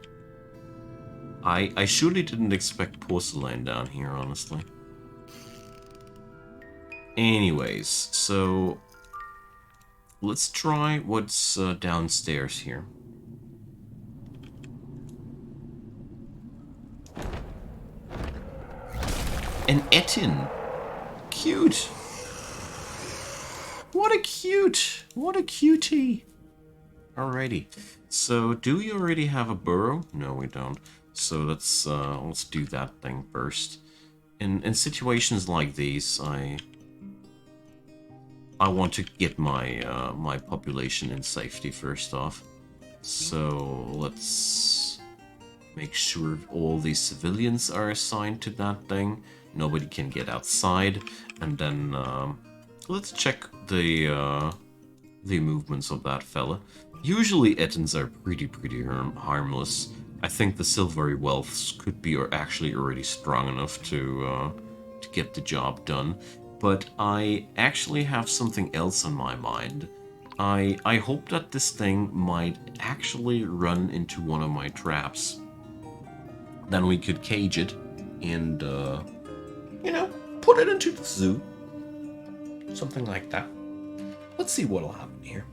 I surely didn't expect porcelain down here, honestly. Anyways, so let's try what's downstairs here. An Etin. Cute. What a cutie. Alrighty. So, do we already have a burrow? No, we don't. So let's do that thing first. In situations like these, I want to get my my population in safety first off. So let's make sure all these civilians are assigned to that thing. Nobody can get outside, and then let's check the movements of that fella. Usually Ettins are pretty harmless. I think the silvery wealths could be actually already strong enough to get the job done. But I actually have something else on my mind. I hope that this thing might actually run into one of my traps. Then we could cage it and, you know, put it into the zoo. Something like that. Let's see what'll happen here.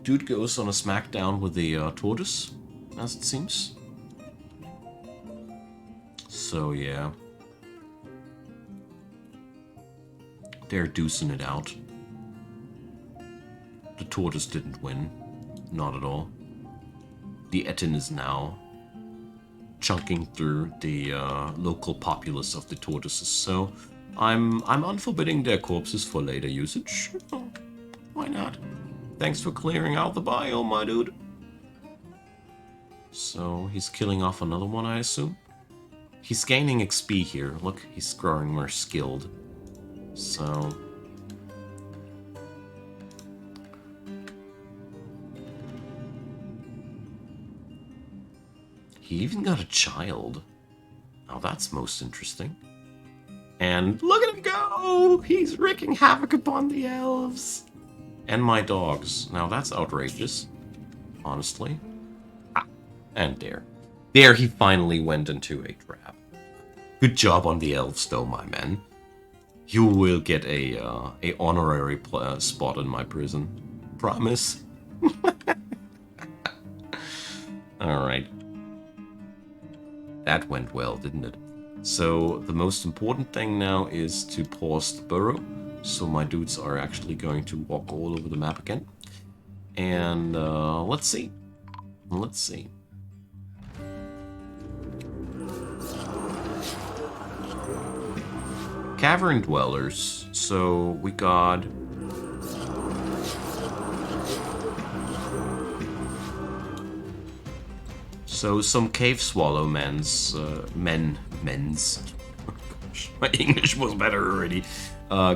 Dude goes on a smackdown with the tortoise, as it seems. So, yeah. They're deucing it out. The tortoise didn't win. Not at all. The Etin is now chunking through the local populace of the tortoises, so I'm unforbidding their corpses for later usage. Oh, why not? Thanks for clearing out the biome, my dude. So he's killing off another one, I assume. He's gaining XP here. Look, he's growing more skilled. So he even got a child. Now that's most interesting. And look at him go! He's wreaking havoc upon the elves. And my dogs. Now that's outrageous. Honestly. Ah, and there. There he finally went into a trap. Good job on the elves though, my men. You will get a honorary spot in my prison. Promise? Alright. That went well, didn't it? So the most important thing now is to pause the burrow. So my dudes are actually going to walk all over the map again. And let's see. Let's see. Cavern dwellers. So we got some cave swallow men's my English was better already.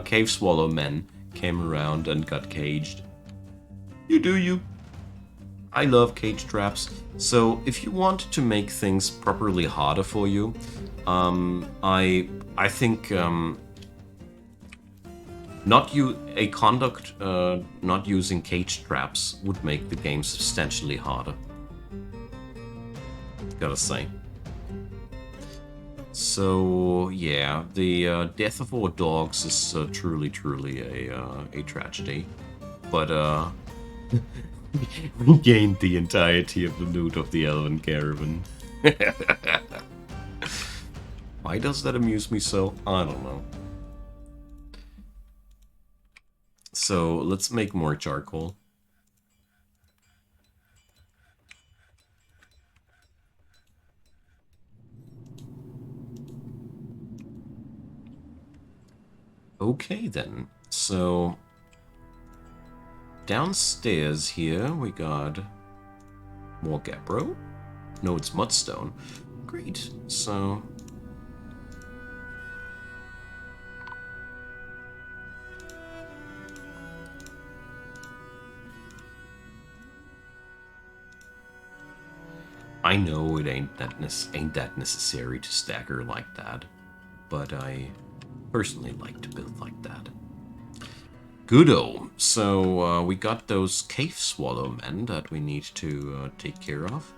Cave swallow men came around and got caged. You do you. I love cage traps. So if you want to make things properly harder for you, I think not using cage traps would make the game substantially harder. Gotta say. So yeah, the death of our dogs is truly a tragedy. But We gained the entirety of the loot of the Elven Caravan. Why does that amuse me so? I don't know. So let's make more charcoal. Okay then. So downstairs here we got more gabbro. No, it's mudstone. Great. So I know it ain't that necessary to stagger like that, but I personally like to build like that. Goodo. So we got those cave swallow men that we need to take care of.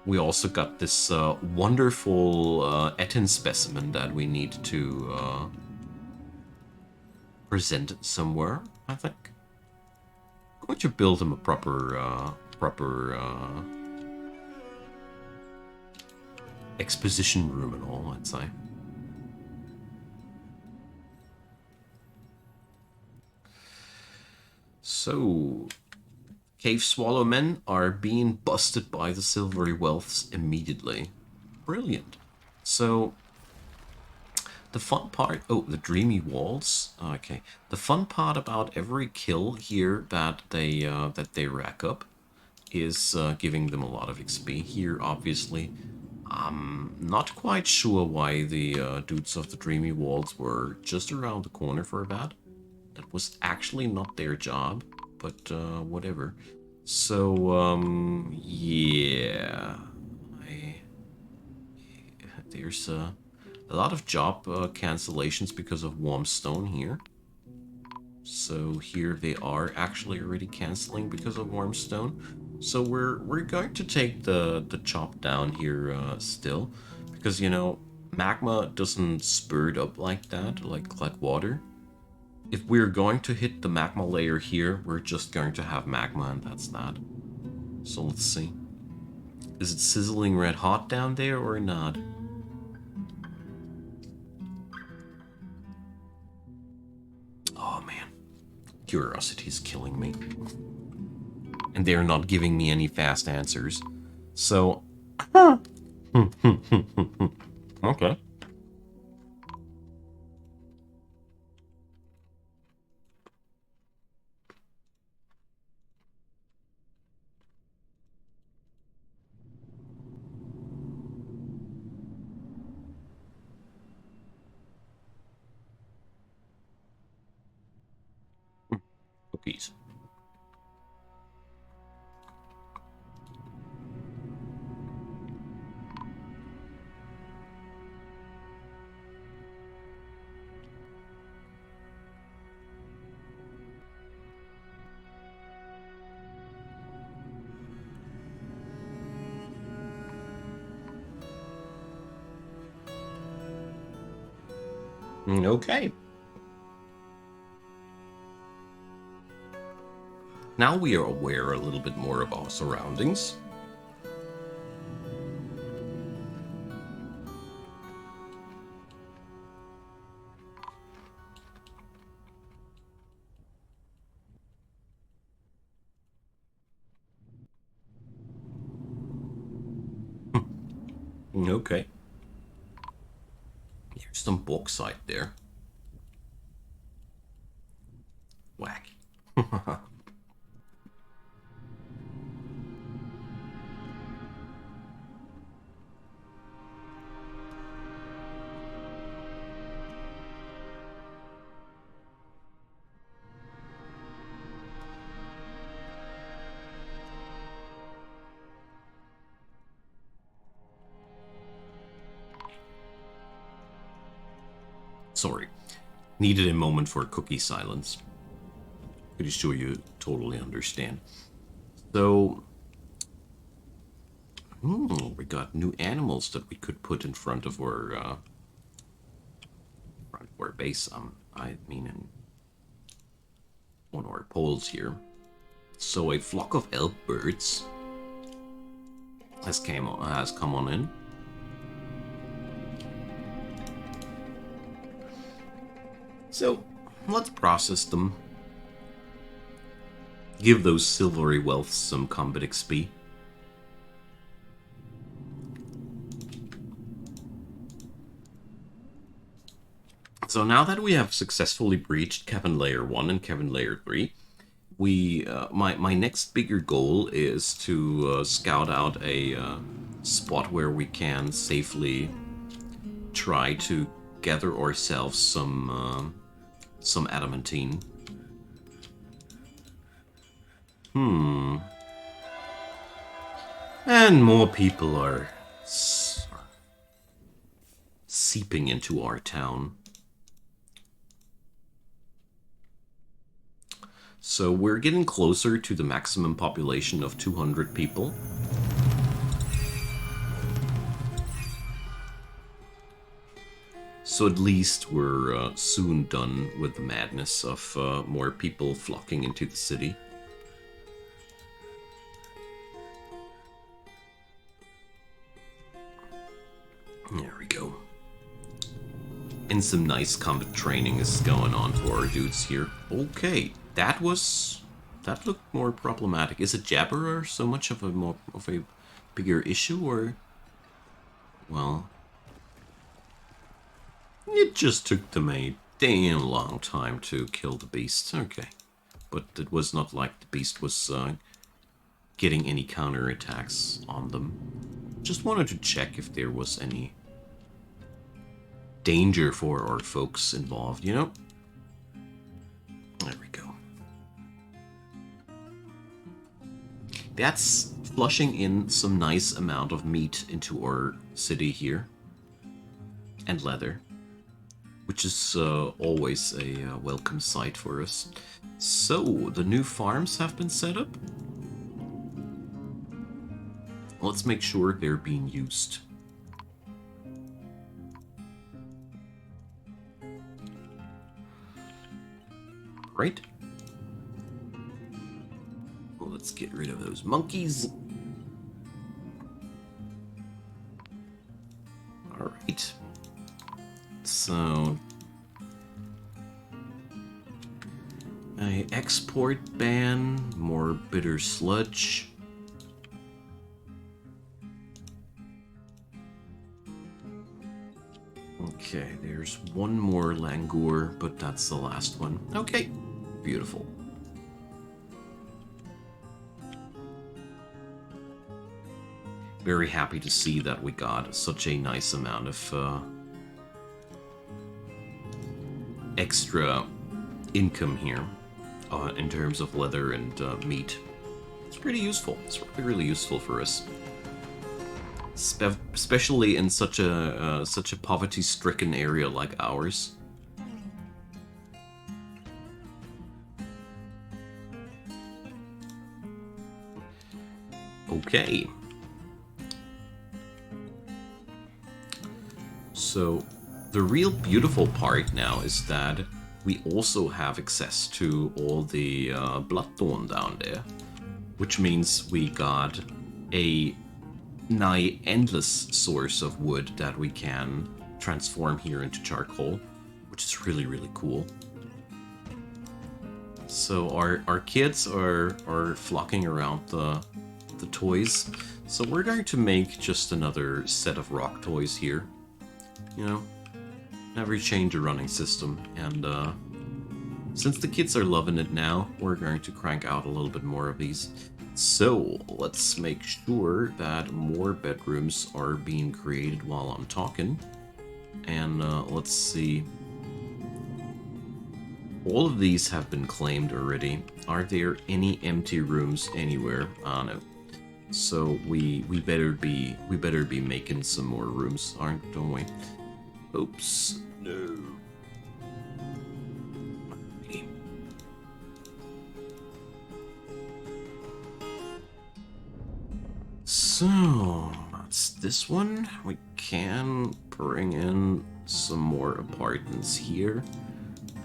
We also got this wonderful Etin specimen that we need to present somewhere, I think. I'm going to build him a proper exposition room and all, I'd say. So, cave swallow men are being busted by the silvery whelps immediately. Brilliant. So, the fun part... Oh, the dreamy walls. Okay. The fun part about every kill here that they rack up is giving them a lot of XP. Here, obviously, I'm not quite sure why the dudes of the dreamy walls were just around the corner for that. That was actually not their job, but whatever. So, yeah. There's a lot of job cancellations because of warm stone here. So here they are actually already canceling because of warm stone. So we're going to take the chop down here still, because you know magma doesn't spurt up like that, like water. If we're going to hit the magma layer here, we're just going to have magma, and that's that. So let's see. Is it sizzling red hot down there or not? Oh man, curiosity is killing me. And they're not giving me any fast answers. So, okay. Cookies. Okay. Now we are aware a little bit more of our surroundings. Okay. There's some bauxite there. Whack. Sorry. Needed a moment for cookie silence. Pretty sure you totally understand. So, we got new animals that we could put in front of our base. I mean, in one of our poles here. So a flock of elk birds has come on in. So let's process them. Give those silvery wealths some combat XP. So now that we have successfully breached Kevin Layer 1 and Kevin Layer 3, my next bigger goal is to scout out a spot where we can safely try to gather ourselves some adamantine. And more people are seeping into our town. So we're getting closer to the maximum population of 200 people. So at least we're soon done with the madness of more people flocking into the city. There we go. And some nice combat training is going on for our dudes here. Okay, that looked more problematic. Is it Jabberer so much of a bigger issue, or well, it just took them a damn long time to kill the beast. Okay, but it was not like the beast was getting any counterattacks on them. Just wanted to check if there was any danger for our folks involved, you know? There we go. That's flushing in some nice amount of meat into our city here. And leather. Which is always a welcome sight for us. So, the new farms have been set up. Let's make sure they're being used. Right. Well, let's get rid of those monkeys. All right. So, a export ban, more bitter sludge. Okay, there's one more langur, but that's the last one. Okay, beautiful. Very happy to see that we got such a nice amount of extra income here in terms of leather and meat. It's pretty useful. It's really useful for us. Especially in such a poverty-stricken area like ours. Okay. So the real beautiful part now is that we also have access to all the bloodthorn down there, which means we got a nigh endless source of wood that we can transform here into charcoal, which is really, really cool. So our kids are flocking around the toys. So we're going to make just another set of rock toys here. You know, every change a running system, and since the kids are loving it now, we're going to crank out a little bit more of these. So, let's make sure that more bedrooms are being created while I'm talking. And let's see. All of these have been claimed already. Are there any empty rooms anywhere? No. So we better be making some more rooms, don't we? Oops. No. So, that's this one. We can bring in some more apartments here.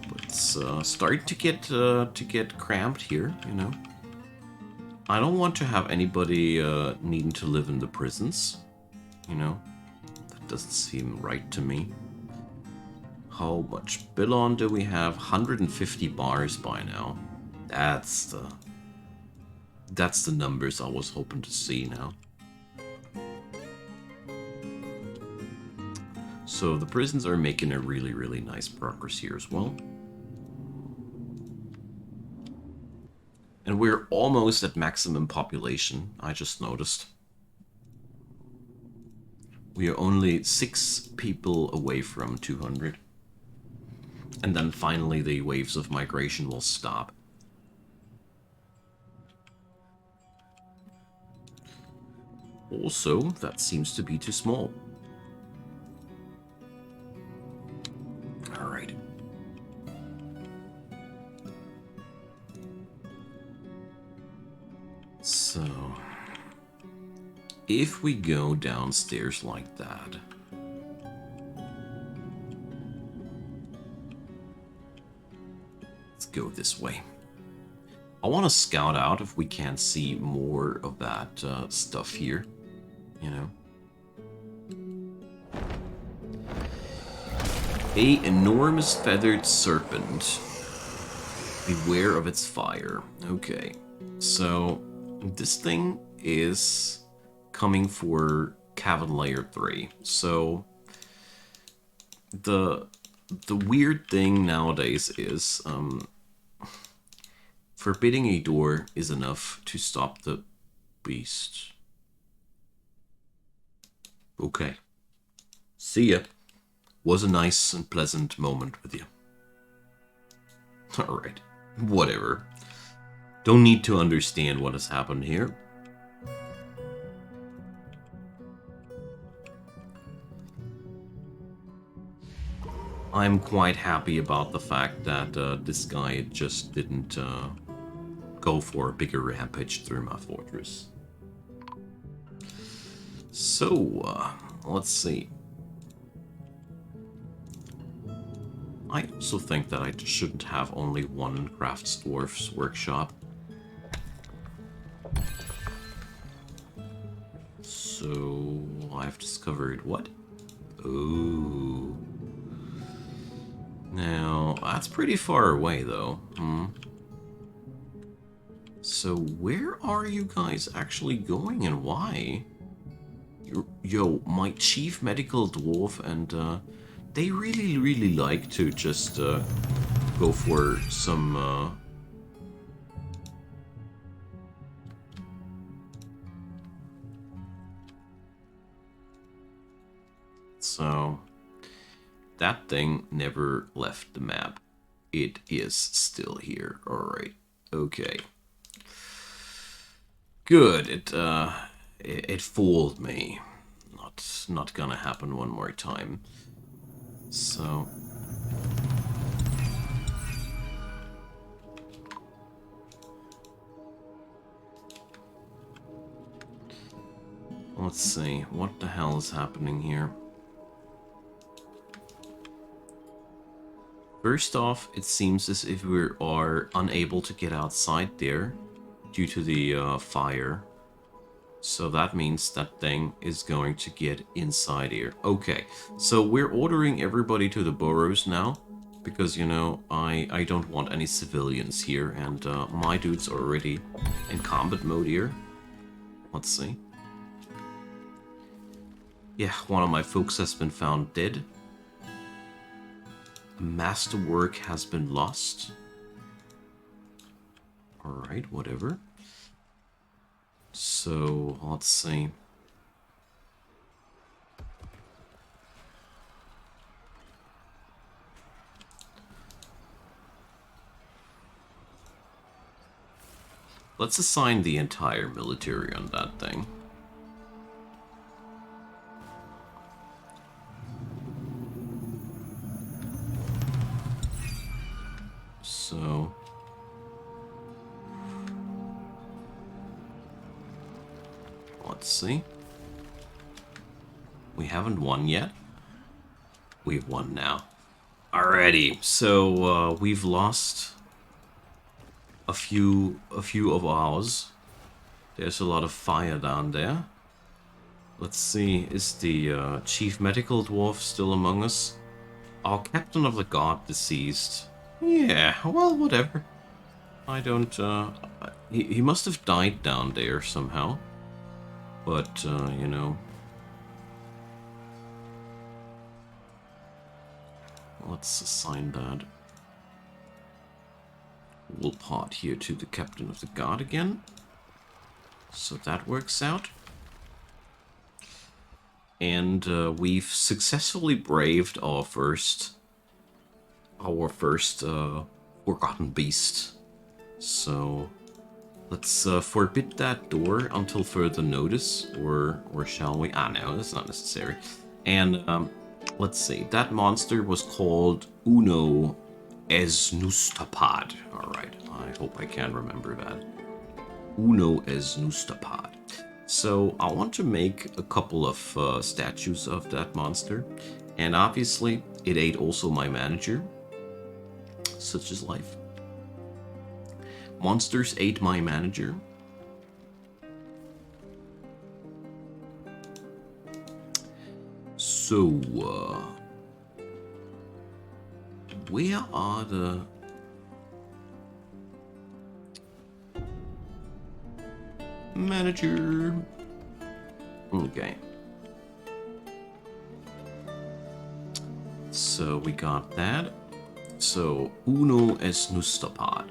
But it's starting to get cramped here, you know. I don't want to have anybody needing to live in the prisons. You know, that doesn't seem right to me. How much Billon do we have? 150 bars by now. That's the numbers I was hoping to see now. So the prisons are making a really, really nice progress here as well. And we're almost at maximum population, I just noticed. We are only 6 people away from 200. And then finally the waves of migration will stop. Also, that seems to be too small. Alright. So, if we go downstairs like that, let's go this way. I want to scout out if we can't see more of that stuff here, you know. A enormous feathered serpent. Beware of its fire. Okay, so this thing is coming for Cavern Layer 3. So the weird thing nowadays is forbidding a door is enough to stop the beast. Okay. See ya. Was a nice and pleasant moment with you. Alright. Whatever. Don't need to understand what has happened here. I'm quite happy about the fact that this guy just didn't go for a bigger rampage through my fortress. So, let's see. I also think that I shouldn't have only one Crafts Dwarf's workshop. So, I've discovered what? Oh. Now, that's pretty far away, though. So, where are you guys actually going and why? Yo, my chief medical dwarf and, they really, really like to just, go for some, So, that thing never left the map. It is still here. Alright. Okay. Good. It fooled me. Not gonna happen one more time. So... let's see. What the hell is happening here? First off, it seems as if we are unable to get outside there due to the fire. So that means that thing is going to get inside here. Okay, so we're ordering everybody to the burrows now. Because, you know, I don't want any civilians here. And my dude's already in combat mode here. Let's see. Yeah, one of my folks has been found dead. Masterwork has been lost. Alright, whatever. So, let's see. Let's assign the entire military on that thing. So... let's see. We haven't won yet. We've won now. Alrighty, so we've lost a few of ours. There's a lot of fire down there. Let's see, is the chief medical dwarf still among us? Our captain of the guard deceased. Yeah, well, whatever. I don't, he must have died down there somehow. But, you know. Let's assign that wool part here to the captain of the guard again. So that works out. And we've successfully braved our first forgotten beast. So let's forbid that door until further notice, or shall we? Ah, no, that's not necessary. And let's see, that monster was called Uno Esnustapad. All right, I hope I can remember that. Uno Esnustapad. So I want to make a couple of statues of that monster, and obviously it ate also my manager. Such is life. Monsters ate my manager. So, where are the... Manager? Okay. So we got that. So, Uno Esnustapad.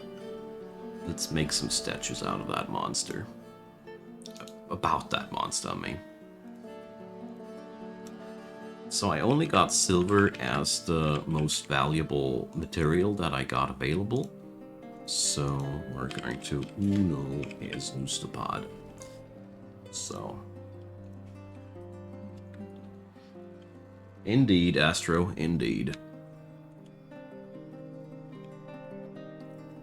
Let's make some statues out of that monster. About that monster, I mean. So I only got silver as the most valuable material that I got available. So we're going to Uno Esnustapad. So. Indeed, Astro, indeed.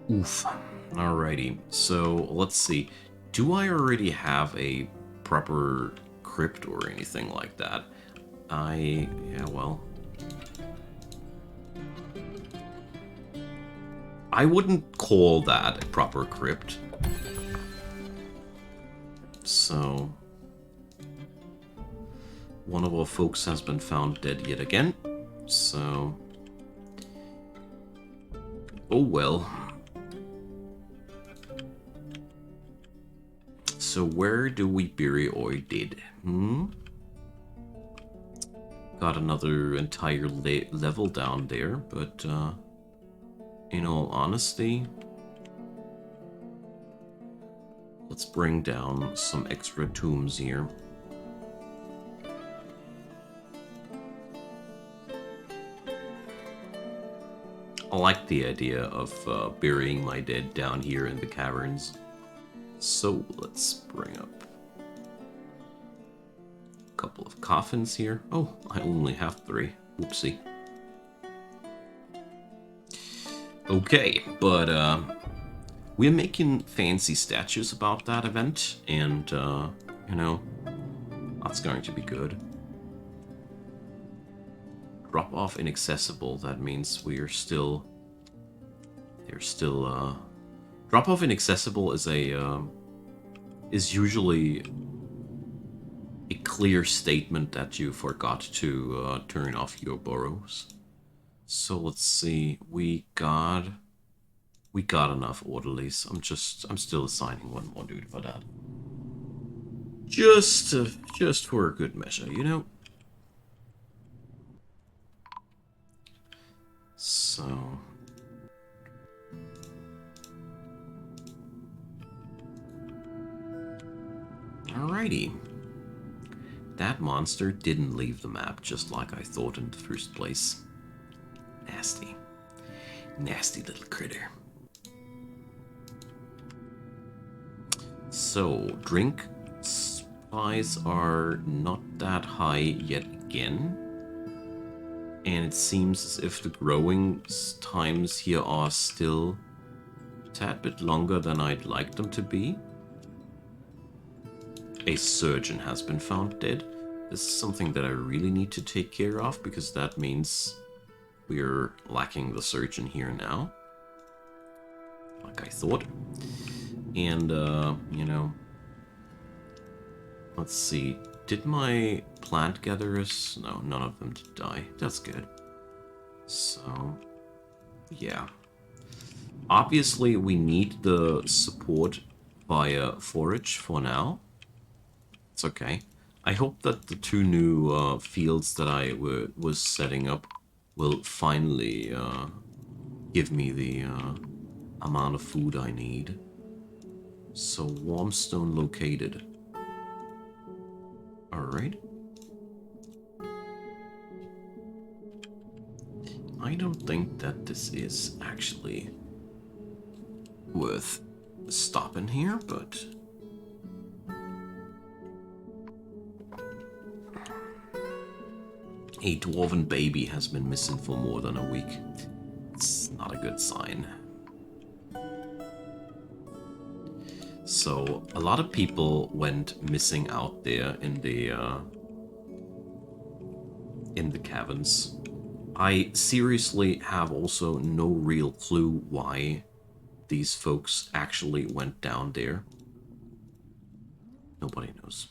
Oof. Alrighty, so let's see. Do I already have a proper crypt or anything like that? Yeah, well. I wouldn't call that a proper crypt. So. One of our folks has been found dead yet again. So. Oh well. So where do we bury our dead? Got another entire level down there, but in all honesty, let's bring down some extra tombs here. I like the idea of burying my dead down here in the caverns. So let's bring up a couple of coffins here. Oh, I only have 3. Whoopsie. Okay, but we're making fancy statues about that event, and you know, that's going to be good. Drop off inaccessible, that means we're still... There's still, drop off inaccessible is is usually a clear statement that you forgot to turn off your burrows. So let's see, we got enough orderlies. I'm still assigning one more dude for that. Just for a good measure, you know? So... Alrighty. That monster didn't leave the map just like I thought in the first place. Nasty. Nasty little critter. So, drink supplies are not that high yet again. And it seems as if the growing times here are still a tad bit longer than I'd like them to be. A surgeon has been found dead. This is something that I really need to take care of, because that means we're lacking the surgeon here now. Like I thought. And, you know, Let's see. Did my plant gatherers... No, none of them did die. That's good. So, yeah. Obviously, we need the support via forage for now. It's okay. I hope that the two new fields that I was setting up will finally give me the amount of food I need. So, Warmstone located. Alright. I don't think that this is actually worth stopping here, but... A dwarven baby has been missing for more than a week. It's not a good sign. So, a lot of people went missing out there in the caverns. I seriously have also no real clue why these folks actually went down there. Nobody knows.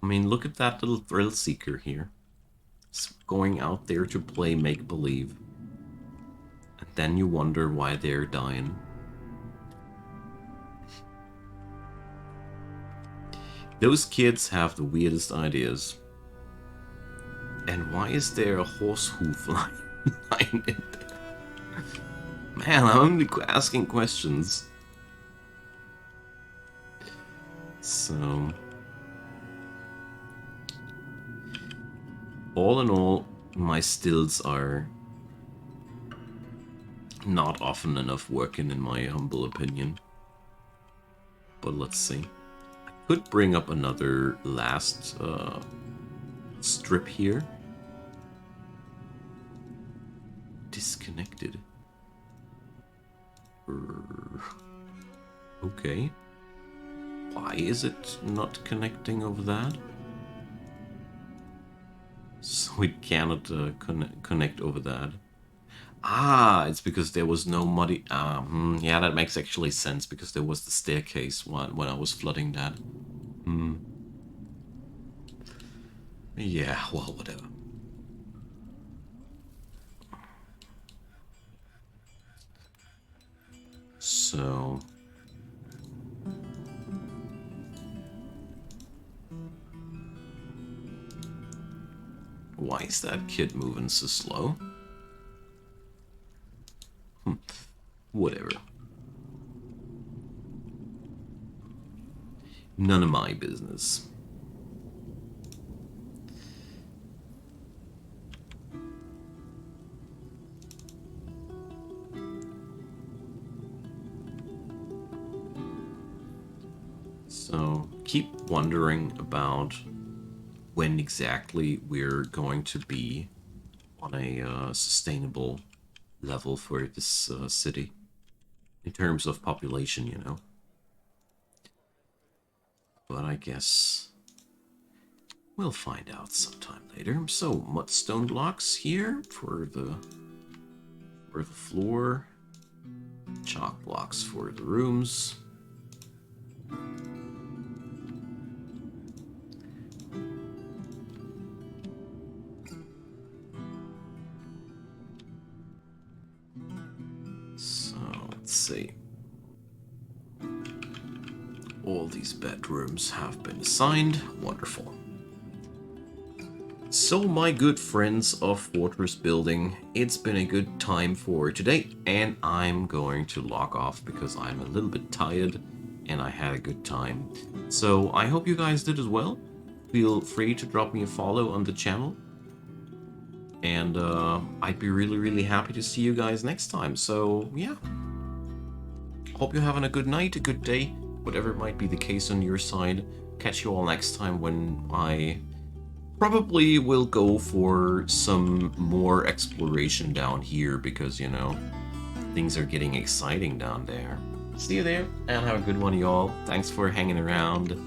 I mean, look at that little thrill seeker here. It's going out there to play make-believe. And then you wonder why they're dying. Those kids have the weirdest ideas. And why is there a horse hoof line in there? Man, I'm only asking questions. So... all in all, my stills are not often enough working, in my humble opinion. But let's see. I could bring up another last strip here. Disconnected. Okay. Why is it not connecting over that? So it cannot connect over that. Ah, it's because there was no muddy... yeah, that makes actually sense, because there was the staircase when I was flooding that. Yeah, well, whatever. So... why is that kid moving so slow? Whatever. None of my business. So, keep wondering about when exactly we're going to be on a sustainable level for this city. In terms of population, you know. But I guess we'll find out sometime later. So, mudstone blocks here for the floor. Chalk blocks for the rooms. So, let's see. All these bedrooms have been assigned. Wonderful. So, my good friends of fortress building, it's been a good time for today, and I'm going to log off because I'm a little bit tired and I had a good time. So, I hope you guys did as well. Feel free to drop me a follow on the channel, and I'd be really happy to see you guys next time. So, yeah. Hope you're having a good night, a good day, whatever might be the case on your side. Catch you all next time when I probably will go for some more exploration down here because, you know, things are getting exciting down there. See you there, and have a good one, y'all. Thanks for hanging around.